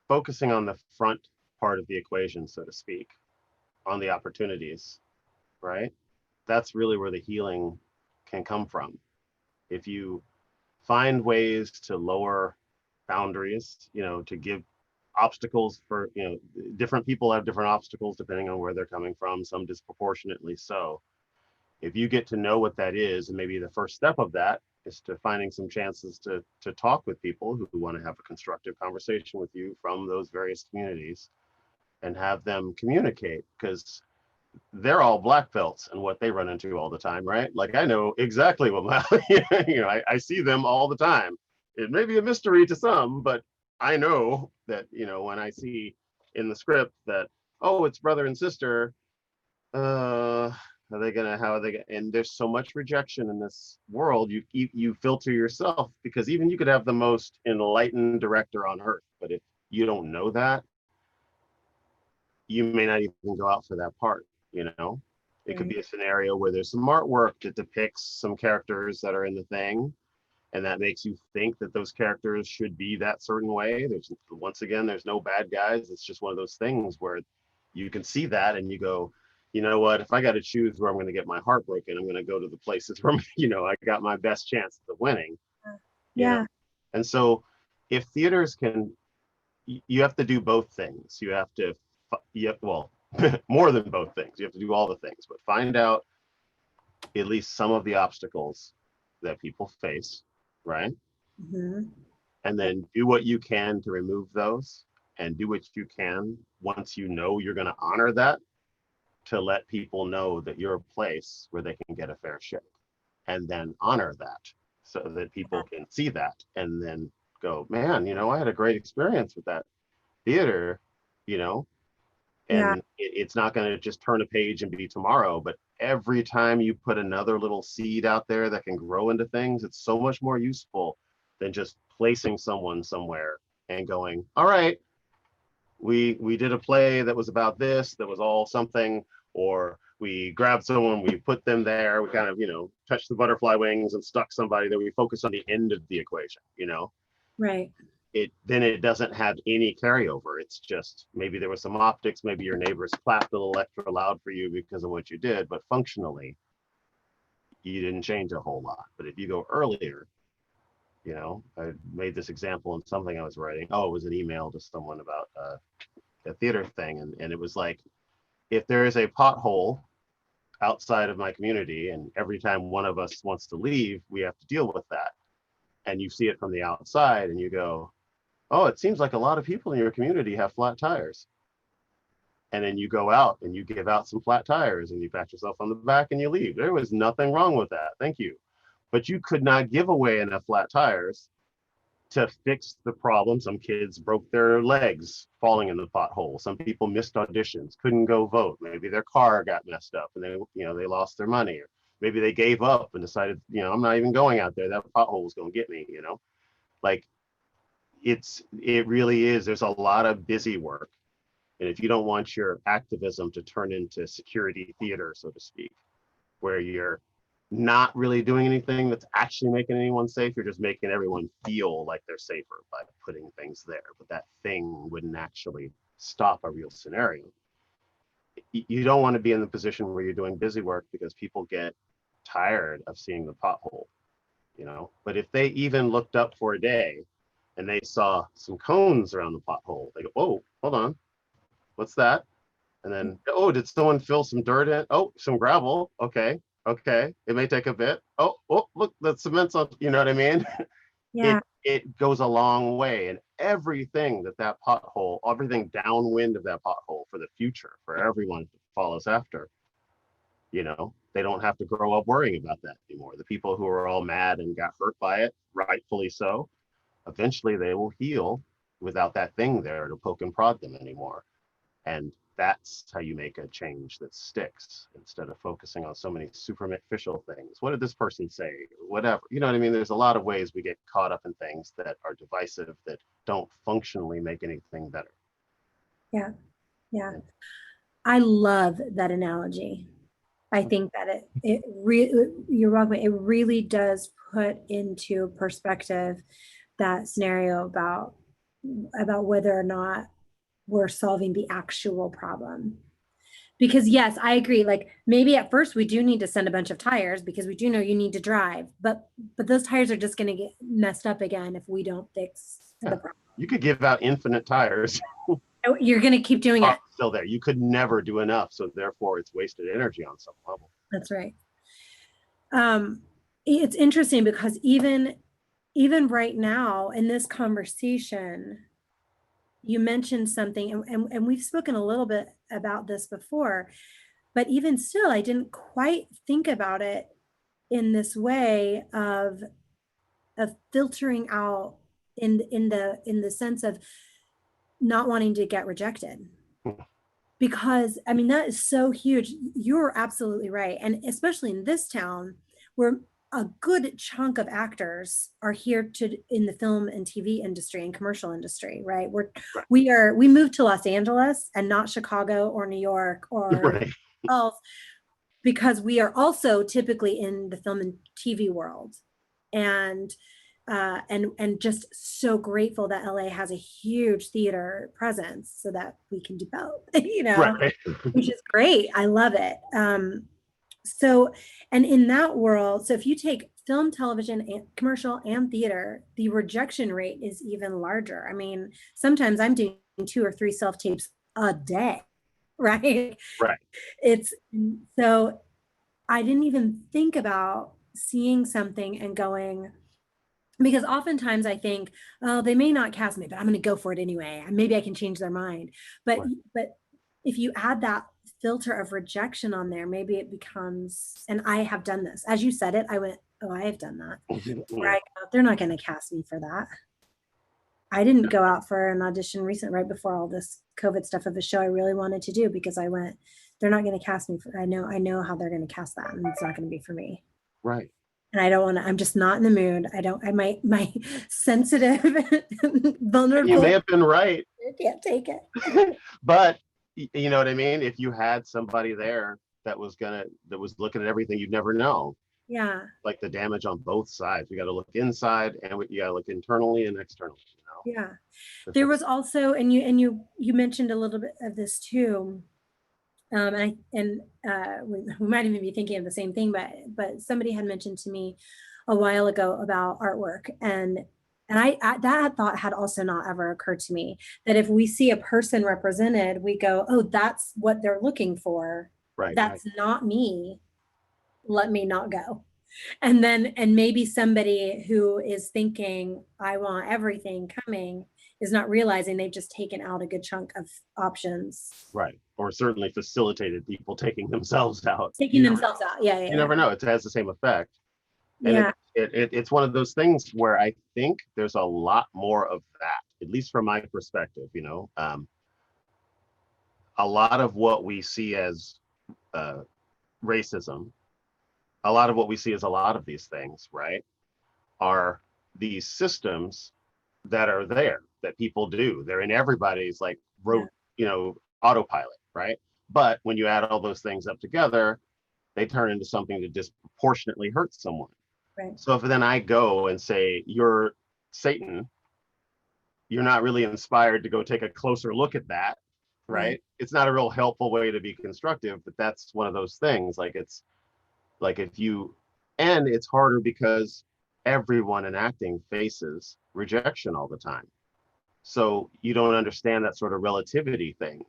focusing on the front part of the equation, so to speak, on the opportunities, right? That's really where the healing can come from. If you find ways to lower boundaries, to give obstacles for, different people have different obstacles depending on where they're coming from, some disproportionately so. If you get to know what that is, and maybe the first step of that is to finding some chances to talk with people who want to have a constructive conversation with you from those various communities, and have them communicate, because they're all black belts and what they run into all the time, right? Like I know exactly what my, I see them all the time. It may be a mystery to some, but I know that, when I see in the script that, oh, it's brother and sister, how are they gonna, and there's so much rejection in this world. You filter yourself, because even you could have the most enlightened director on earth, but if you don't know that, you may not even go out for that part. It could be a scenario where there's some artwork that depicts some characters that are in the thing, and that makes you think that those characters should be that certain way. Once again, there's no bad guys. It's just one of those things where you can see that and you go, you know what, if I got to choose where I'm going to get my heart broken, I'm going to go to the places where, I got my best chance of winning. Yeah. And so if theaters can, you have to do both things. You have to, well, more than both things. You have to do all the things, but find out at least some of the obstacles that people face, right? Mm-hmm. And then do what you can to remove those, and do what you can once you know you're going to honor that, to let people know that you're a place where they can get a fair shake, and then honor that so that people can see that and then go, man, I had a great experience with that theater, Yeah. and it's not going to just turn a page and be tomorrow, but every time you put another little seed out there that can grow into things, it's so much more useful than just placing someone somewhere and going, all right, we did a play that was about this, that was all something, or we grabbed someone, we put them there, we kind of, touched the butterfly wings and stuck somebody there. We focus on the end of the equation, Right. It doesn't have any carryover. It's just, maybe there was some optics, maybe your neighbors clapped a little extra loud for you because of what you did, but functionally you didn't change a whole lot. But if you go earlier, I made this example in something I was writing. Oh, it was an email to someone about a theater thing, and it was like, if there is a pothole outside of my community, and every time one of us wants to leave, we have to deal with that. And you see it from the outside and you go, oh, it seems like a lot of people in your community have flat tires. And then you go out and you give out some flat tires and you pat yourself on the back and you leave. There was nothing wrong with that. Thank you. But you could not give away enough flat tires to fix the problem. Some kids broke their legs falling in the pothole. Some people missed auditions, couldn't go vote. Maybe their car got messed up and they lost their money. Or maybe they gave up and decided, I'm not even going out there. That pothole was going to get me, like it really is. There's a lot of busy work. And if you don't want your activism to turn into security theater, so to speak, where you're not really doing anything that's actually making anyone safe, you're just making everyone feel like they're safer by putting things there. But that thing wouldn't actually stop a real scenario. You don't want to be in the position where you're doing busy work because people get tired of seeing the pothole, But if they even looked up for a day and they saw some cones around the pothole, they go, oh, hold on. What's that? And then, oh, did someone fill some dirt in? Oh, some gravel. Okay. It may take a bit. Oh, look, the cement's on, you know what I mean? Yeah. It goes a long way. And everything that pothole, everything downwind of that pothole for the future, for everyone that follows after, they don't have to grow up worrying about that anymore. The people who are all mad and got hurt by it, rightfully so, eventually they will heal without that thing there to poke and prod them anymore. And that's how you make a change that sticks instead of focusing on so many superficial things. What did this person say? Whatever. You know what I mean? There's a lot of ways we get caught up in things that are divisive, that don't functionally make anything better. Yeah. Yeah. I love that analogy. I think that you're wrong, it really does put into perspective that scenario about whether or not we're solving the actual problem. Because yes, I agree. Like maybe at first we do need to send a bunch of tires because we do know you need to drive, but those tires are just going to get messed up again if we don't fix the problem. You could give out infinite tires. You're going to keep doing it. Still there. You could never do enough. So therefore it's wasted energy on some level. That's right. It's interesting because even right now in this conversation, you mentioned something, and we've spoken a little bit about this before, but even still, I didn't quite think about it in this way of filtering out in the sense of not wanting to get rejected. Because I mean, that is so huge. You're absolutely right. And especially in this town where a good chunk of actors are here in the film and TV industry and commercial industry, right? We moved to Los Angeles and not Chicago or New York or else, because we are also typically in the film and TV world. And just so grateful that LA has a huge theater presence so that we can do both, which is great. I love it. So, and in that world, so if you take film, television, and commercial and theater, the rejection rate is even larger. I mean, sometimes I'm doing 2 or 3 self-tapes a day, right? Right. It's so I didn't even think about seeing something and going, because oftentimes I think, oh, they may not cast me, but I'm going to go for it anyway. Maybe I can change their mind. But if you add that filter of rejection on there, maybe it becomes, and I have done this. As you said it, I went, oh, I have done that. Right? They're not going to cast me for that. I didn't go out for an audition right before all this COVID stuff of a show I really wanted to do because I went, they're not going to cast me for, I know how they're going to cast that, and it's not going to be for me. Right. And I don't want to, I'm just not in the mood. My sensitive, vulnerable. You may have been right. I can't take it. But you know what I mean? If you had somebody there that was looking at everything, you'd never know. Yeah. Like the damage on both sides. We got to look inside and you got to look internally and externally. Yeah. There was also, and you mentioned a little bit of this too. We might even be thinking of the same thing, but somebody had mentioned to me a while ago about artwork, and I that thought had also not ever occurred to me, that if we see a person represented, we go, oh, that's what they're looking for Right. That's not me. Let me not go. And maybe somebody who is thinking, I want everything coming, is not realizing they've just taken out a good chunk of options. Right. Or certainly facilitated people taking themselves out. Taking themselves out. Yeah, yeah, You never know. It has the same effect. And yeah. it's one of those things where I think there's a lot more of that, at least from my perspective, a lot of what we see as racism, a lot of what we see as a lot of these things, right, are these systems that are there that people do. They're in everybody's like rote, autopilot, right? But when you add all those things up together, they turn into something that disproportionately hurts someone. Right. So if then I go and say, you're Satan, you're not really inspired to go take a closer look at that, right? It's not a real helpful way to be constructive, but that's one of those things. Like it's like if you, and it's harder because everyone in acting faces rejection all the time. So you don't understand that sort of relativity thing.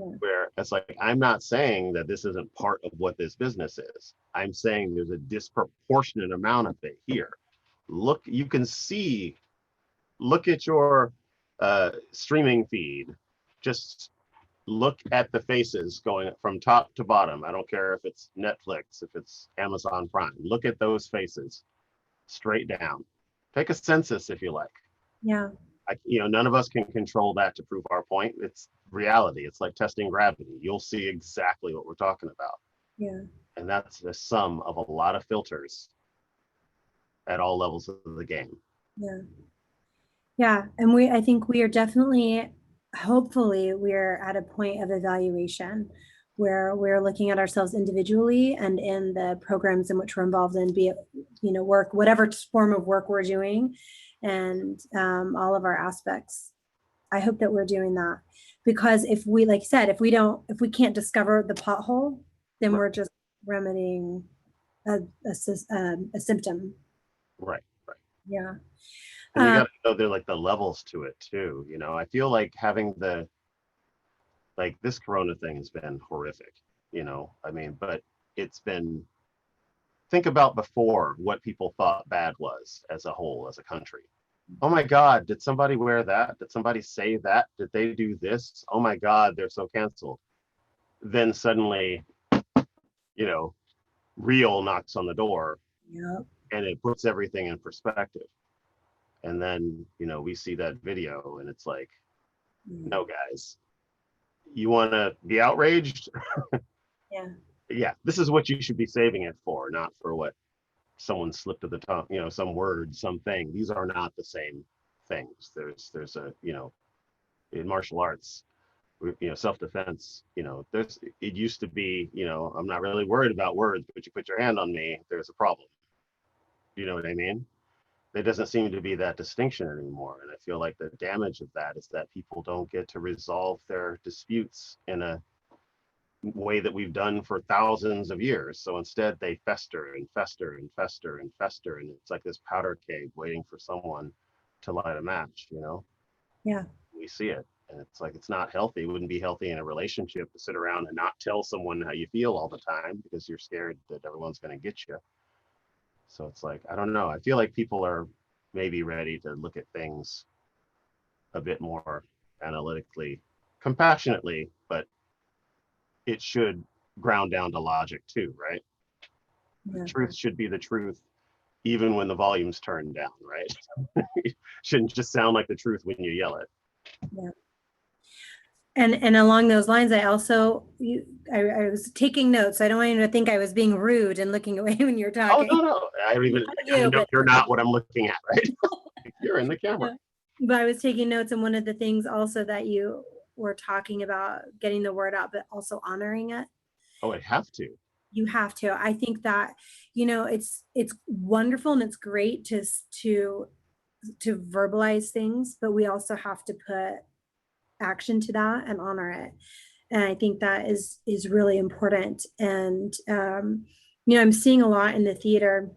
Where it's like, I'm not saying that this isn't part of what this business is. I'm saying there's a disproportionate amount of it here. Look, you can see, look at your streaming feed. Just look at the faces going from top to bottom. I don't care if it's Netflix, if it's Amazon Prime. Look at those faces straight down. Take a census if you like. Yeah. None of us can control that to prove our point. It's reality. It's like testing gravity. You'll see exactly what we're talking about. Yeah. And that's the sum of a lot of filters at all levels of the game. Yeah. Yeah. And I think we are definitely, hopefully we're at a point of evaluation where we're looking at ourselves individually and in the programs in which we're involved in, be it, work, whatever form of work we're doing, and all of our aspects. I hope that we're doing that, because if we, like you said, if we can't discover the pothole, then we're just remedying a symptom. Right. Yeah. And you got to know there like the levels to it too. I feel like having this Corona thing has been horrific, but it's been, think about before what people thought bad was as a whole, as a country. Oh my God, did somebody wear that? Did somebody say that? Did they do this? Oh my God, they're so canceled. Then suddenly, real knocks on the door. Yep. And it puts everything in perspective. And then, we see that video and it's like, no, guys, you want to be outraged? Yeah. Yeah, this is what you should be saving it for, not for what someone slipped of the tongue, some word, something. These are not the same things. There's a, in martial arts, self-defense, it used to be, I'm not really worried about words, but you put your hand on me, there's a problem. You know what I mean? There doesn't seem to be that distinction anymore. And I feel like the damage of that is that people don't get to resolve their disputes in a way that we've done for thousands of years. So instead they fester and fester and fester and fester. And it's like this powder keg waiting for someone to light a match, Yeah. We see it. And it's like, it's not healthy. It wouldn't be healthy in a relationship to sit around and not tell someone how you feel all the time because you're scared that everyone's going to get you. So it's like, I don't know. I feel like people are maybe ready to look at things a bit more analytically, compassionately, but it should ground down to logic too, right? Yeah. The truth should be the truth, even when the volume's turned down, right? It shouldn't just sound like the truth when you yell it. Yeah. And along those lines, I also, I was taking notes. I don't want you to think I was being rude and looking away when you're talking. Oh, no. I don't even, you're not what I'm looking at, right? You're in the camera. But I was taking notes, and one of the things also that you were talking about, getting the word out, but also honoring it. Oh, I have to. You have to. I think that, it's wonderful and it's great to verbalize things, but we also have to put action to that and honor it. And I think that is really important. And I'm seeing a lot in the theater,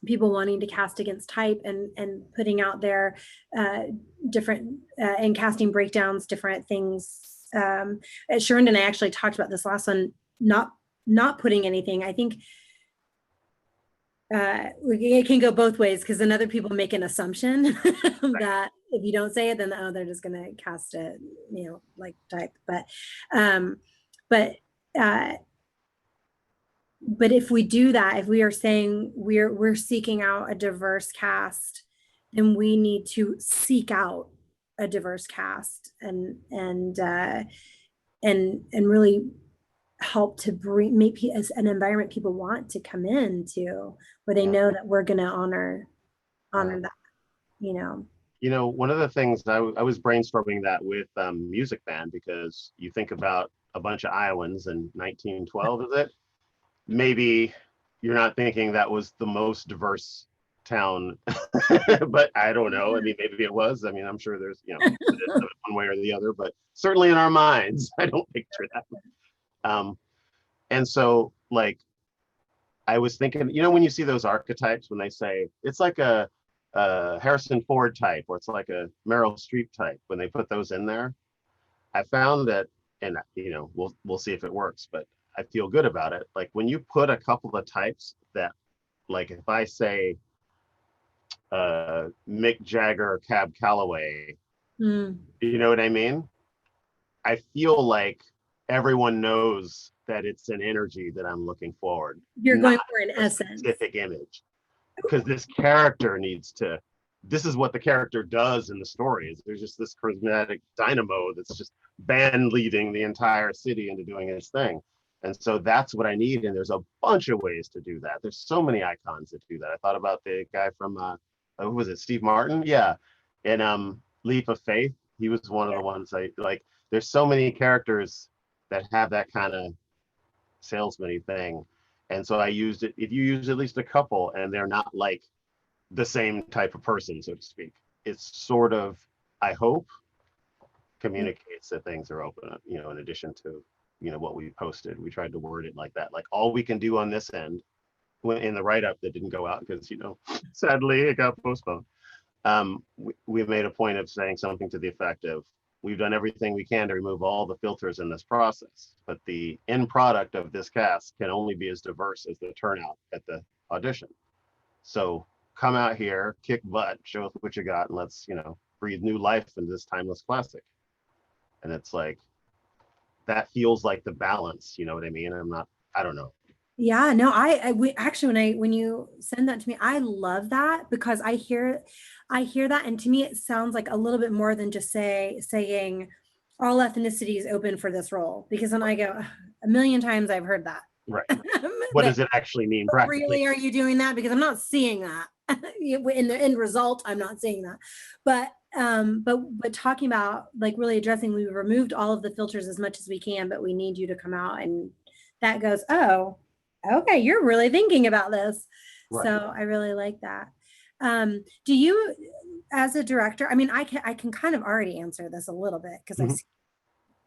people wanting to cast against type and putting out their different and casting breakdowns, different things. Sharon and I actually talked about this last one not putting anything. I think it can go both ways, because then other people make an assumption that if you don't say it, then they're just going to cast it, like type. Um, but if we do that, if we are saying we're seeking out a diverse cast, then we need to seek out a diverse cast and really help to make an environment people want to come into, where they know that we're going to honor that, One of the things I was brainstorming that with Music Band, because you think about a bunch of Iowans in 1912, is it? Maybe you're not thinking that was the most diverse town, but I don't know. I mean, maybe it was. I mean, I'm sure there's, one way or the other, but certainly in our minds, I don't picture that. And so, like, I was thinking, when you see those archetypes, when they say it's like a Harrison Ford type, or it's like a Meryl Streep type, when they put those in there, I found that, and we'll see if it works, but I feel good about it. Like, when you put a couple of types that, like, if I say Mick Jagger, Cab Calloway, you know what I mean? I feel like everyone knows that it's an energy that I'm looking forward. You're going for an essence, specific image, because this character this is what the character does in the story. Is there's just this charismatic dynamo that's just band leading the entire city into doing its thing. And so that's what I need. And there's a bunch of ways to do that. There's so many icons that do that. I thought about the guy from who was it, Steve Martin? Yeah. In Leap of Faith, he was one of the ones I like. There's so many characters that have that kind of salesman-y thing. And so I used it. If you use at least a couple and they're not like the same type of person, so to speak, it's sort of, I hope, communicates that things are open, in addition to, what we posted. We tried to word it like that. Like, all we can do on this end, in the write-up that didn't go out because, sadly it got postponed. We made a point of saying something to the effect of, we've done everything we can to remove all the filters in this process, but the end product of this cast can only be as diverse as the turnout at the audition. So come out here, kick butt, show us what you got, and let's, breathe new life into this timeless classic. And it's like, that feels like the balance, you know what I mean? I don't know. Yeah, no, actually, when you send that to me, I love that, because I hear that, and to me it sounds like a little bit more than just saying all ethnicities open for this role, because then I go, a million times I've heard that. Right. What does it actually mean practically? Really, are you doing that? Because I'm not seeing that. In the end result, I'm not seeing that. But talking about, like, really addressing, we've removed all of the filters as much as we can, but we need you to come out, and that goes, oh, okay, you're really thinking about this. Right. So I really like that. Do you, as a director, I mean, I can kind of already answer this a little bit, because I see,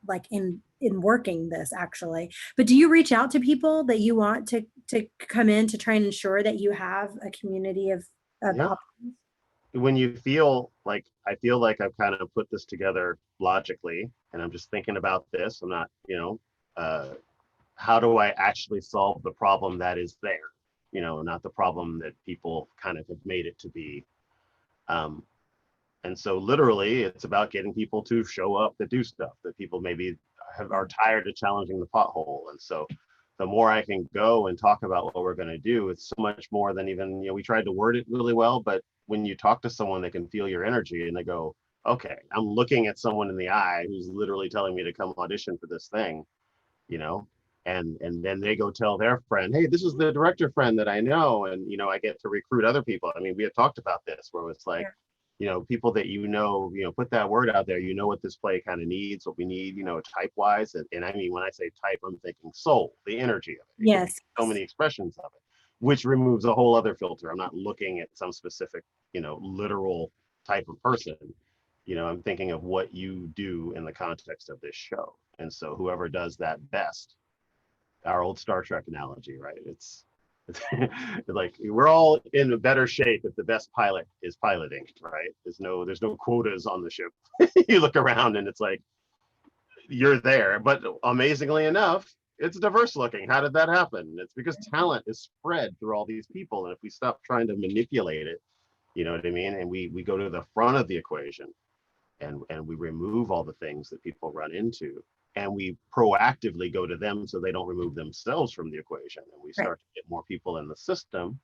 like, in working this, actually, but do you reach out to people that you want to come in to try and ensure that you have a community of options? When you feel like, I feel like I've kind of put this together logically, and I'm just thinking about this, I'm not, how do I actually solve the problem that is there? Not the problem that people kind of have made it to be. And so literally it's about getting people to show up that do stuff that people maybe are tired of challenging the pothole. And so the more I can go and talk about what we're going to do, it's so much more than even, we tried to word it really well, but when you talk to someone, they can feel your energy and they go, okay, I'm looking at someone in the eye who's literally telling me to come audition for this thing, and then they go tell their friend, hey, this is the director friend that I know. And, I get to recruit other people. I mean, we had talked about this where it's like, people that, put that word out there, what this play kind of needs, what we need, type wise. And I mean, when I say type, I'm thinking soul, the energy of it. Yes. So many expressions of it, which removes a whole other filter. I'm not looking at some specific, literal type of person. I'm thinking of what you do in the context of this show. And so whoever does that best, our old Star Trek analogy, right? It's like, we're all in a better shape if the best pilot is piloting, right? There's no quotas on the ship. You look around and it's like, you're there. But amazingly enough, it's diverse looking. How did that happen? It's because talent is spread through all these people. And if we stop trying to manipulate it, you know what I mean? And we go to the front of the equation and we remove all the things that people run into, and we proactively go to them so they don't remove themselves from the equation, and we start to get more people in the system.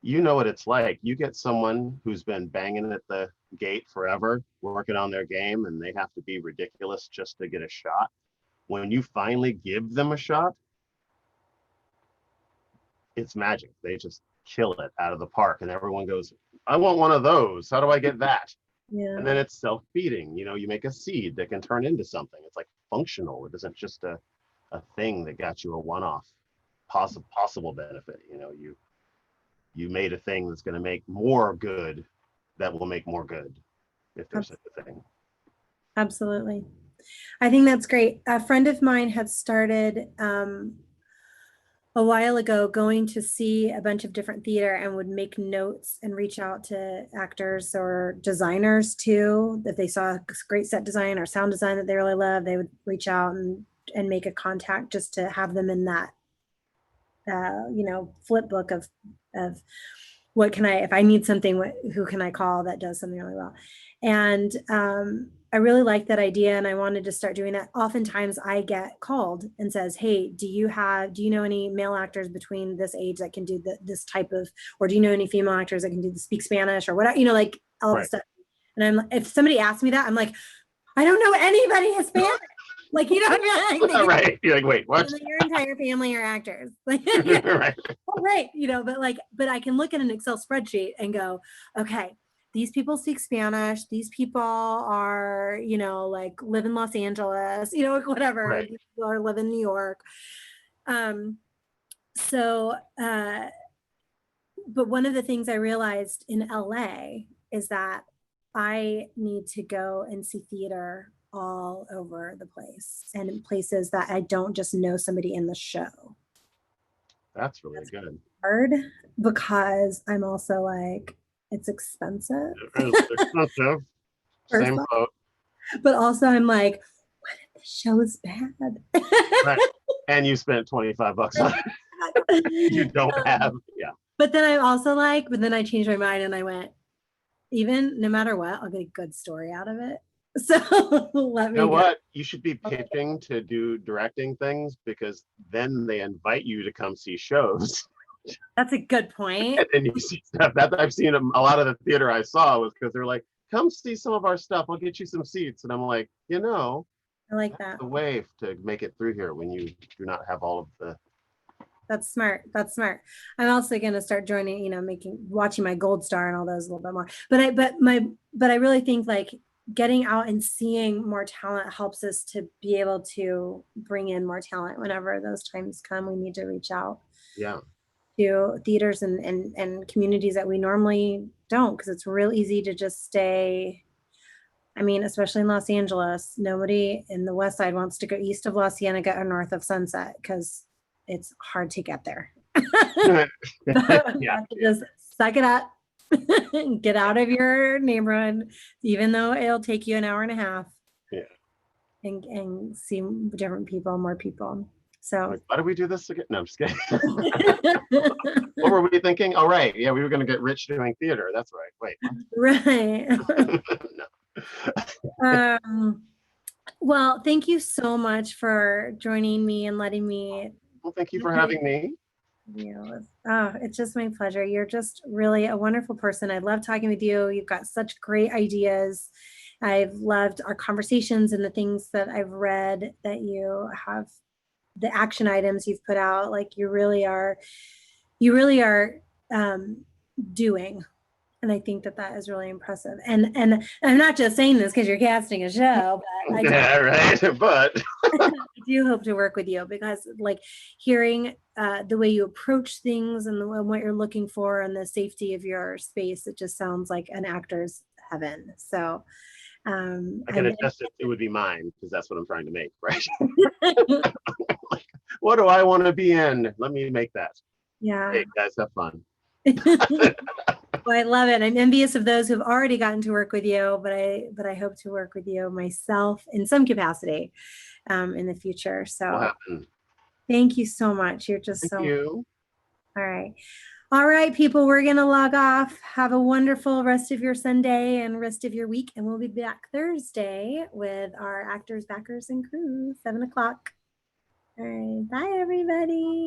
You know what it's like. You get someone who's been banging at the gate forever, working on their game, and they have to be ridiculous just to get a shot. When you finally give them a shot, it's magic. They just kill it out of the park, and everyone goes, I want one of those. How do I get that? Yeah. And then it's self-feeding. You know, you make a seed that can turn into something. It's like functional. It isn't just a thing that got you a one-off possible benefit. You know, you made a thing that's going to make more good, that will make more good, if there's such a thing. Absolutely. I think that's great. A friend of mine had started a while ago going to see a bunch of different theater and would make notes and reach out to actors or designers too. If they saw a great set design or sound design that they really love, they would reach out and make a contact just to have them in that, flip book of what can I, if I need something, who can I call that does something really well? And I really like that idea, and I wanted to start doing that. Oftentimes I get called and says, hey, do you know any male actors between this age that can do this type of, or do you know any female actors that can speak Spanish or whatever, like all this stuff. And if somebody asks me that, I'm like, I don't know anybody Hispanic. Like, you don't really right. You're like, wait, what? Your entire family are actors. Like, right. Oh, right. But I can look at an Excel spreadsheet and go, okay, these people speak Spanish. These people are, live in Los Angeles, whatever, Right. or live in New York. But one of the things I realized in LA is that I need to go and see theater all over the place, and in places that I don't just know somebody in the show. That's really good. Hard, because I'm also like, it's expensive. It's expensive. Same boat. But also I'm like, what if the show is bad? Right. And you spent $25 on it. You don't have, yeah. But then I'm also like, but then I changed my mind and I went, even no matter what, I'll get a good story out of it. So let me. You know what? You should be pitching to do directing things, because then they invite you to come see shows. That's a good point. And then you see stuff that I've seen. A lot of the theater I saw was because they're like, come see some of our stuff. I'll get you some seats. And I'm like, I like that. The way to make it through here when you do not have all of the. That's smart. I'm also going to start joining, watching my Gold Star and all those a little bit more. But I really think like getting out and seeing more talent helps us to be able to bring in more talent whenever those times come. We need to reach out to theaters and communities that we normally don't, because it's real easy to just stay. I mean, especially in Los Angeles, nobody in the West Side wants to go east of La Cienega or north of Sunset because it's hard to get there. Just suck it up. Get out of your neighborhood, even though it'll take you an hour and a half. Yeah. And see different people, more people. So why do we do this again? No, I'm just kidding. What were we thinking? Oh, right. Yeah, we were going to get rich doing theater. That's right. Wait. Right. No. Well, thank you so much for joining me and letting me. Well, thank you for having me. It's just my pleasure. You're just really a wonderful person. I love talking with you. You've got such great ideas. I've loved our conversations and the things that I've read that you have, the action items you've put out. Like you really are doing. And I think that is really impressive. And I'm not just saying this because you're casting a show, but but I do hope to work with you, because like hearing the way you approach things and what you're looking for and the safety of your space, it just sounds like an actor's heaven. So I can attest it would be mine, because that's what I'm trying to make, right? What do I want to be in? Let me make that. Yeah. Hey guys, have fun. Well, I love it. I'm envious of those who've already gotten to work with you, but I hope to work with you myself in some capacity in the future. So What happened? Thank you so much. You're just Thank so, you. all right. All right, people, we're going to log off. Have a wonderful rest of your Sunday and rest of your week. And we'll be back Thursday with our actors, backers, and crew, 7 o'clock. All right. Bye, everybody.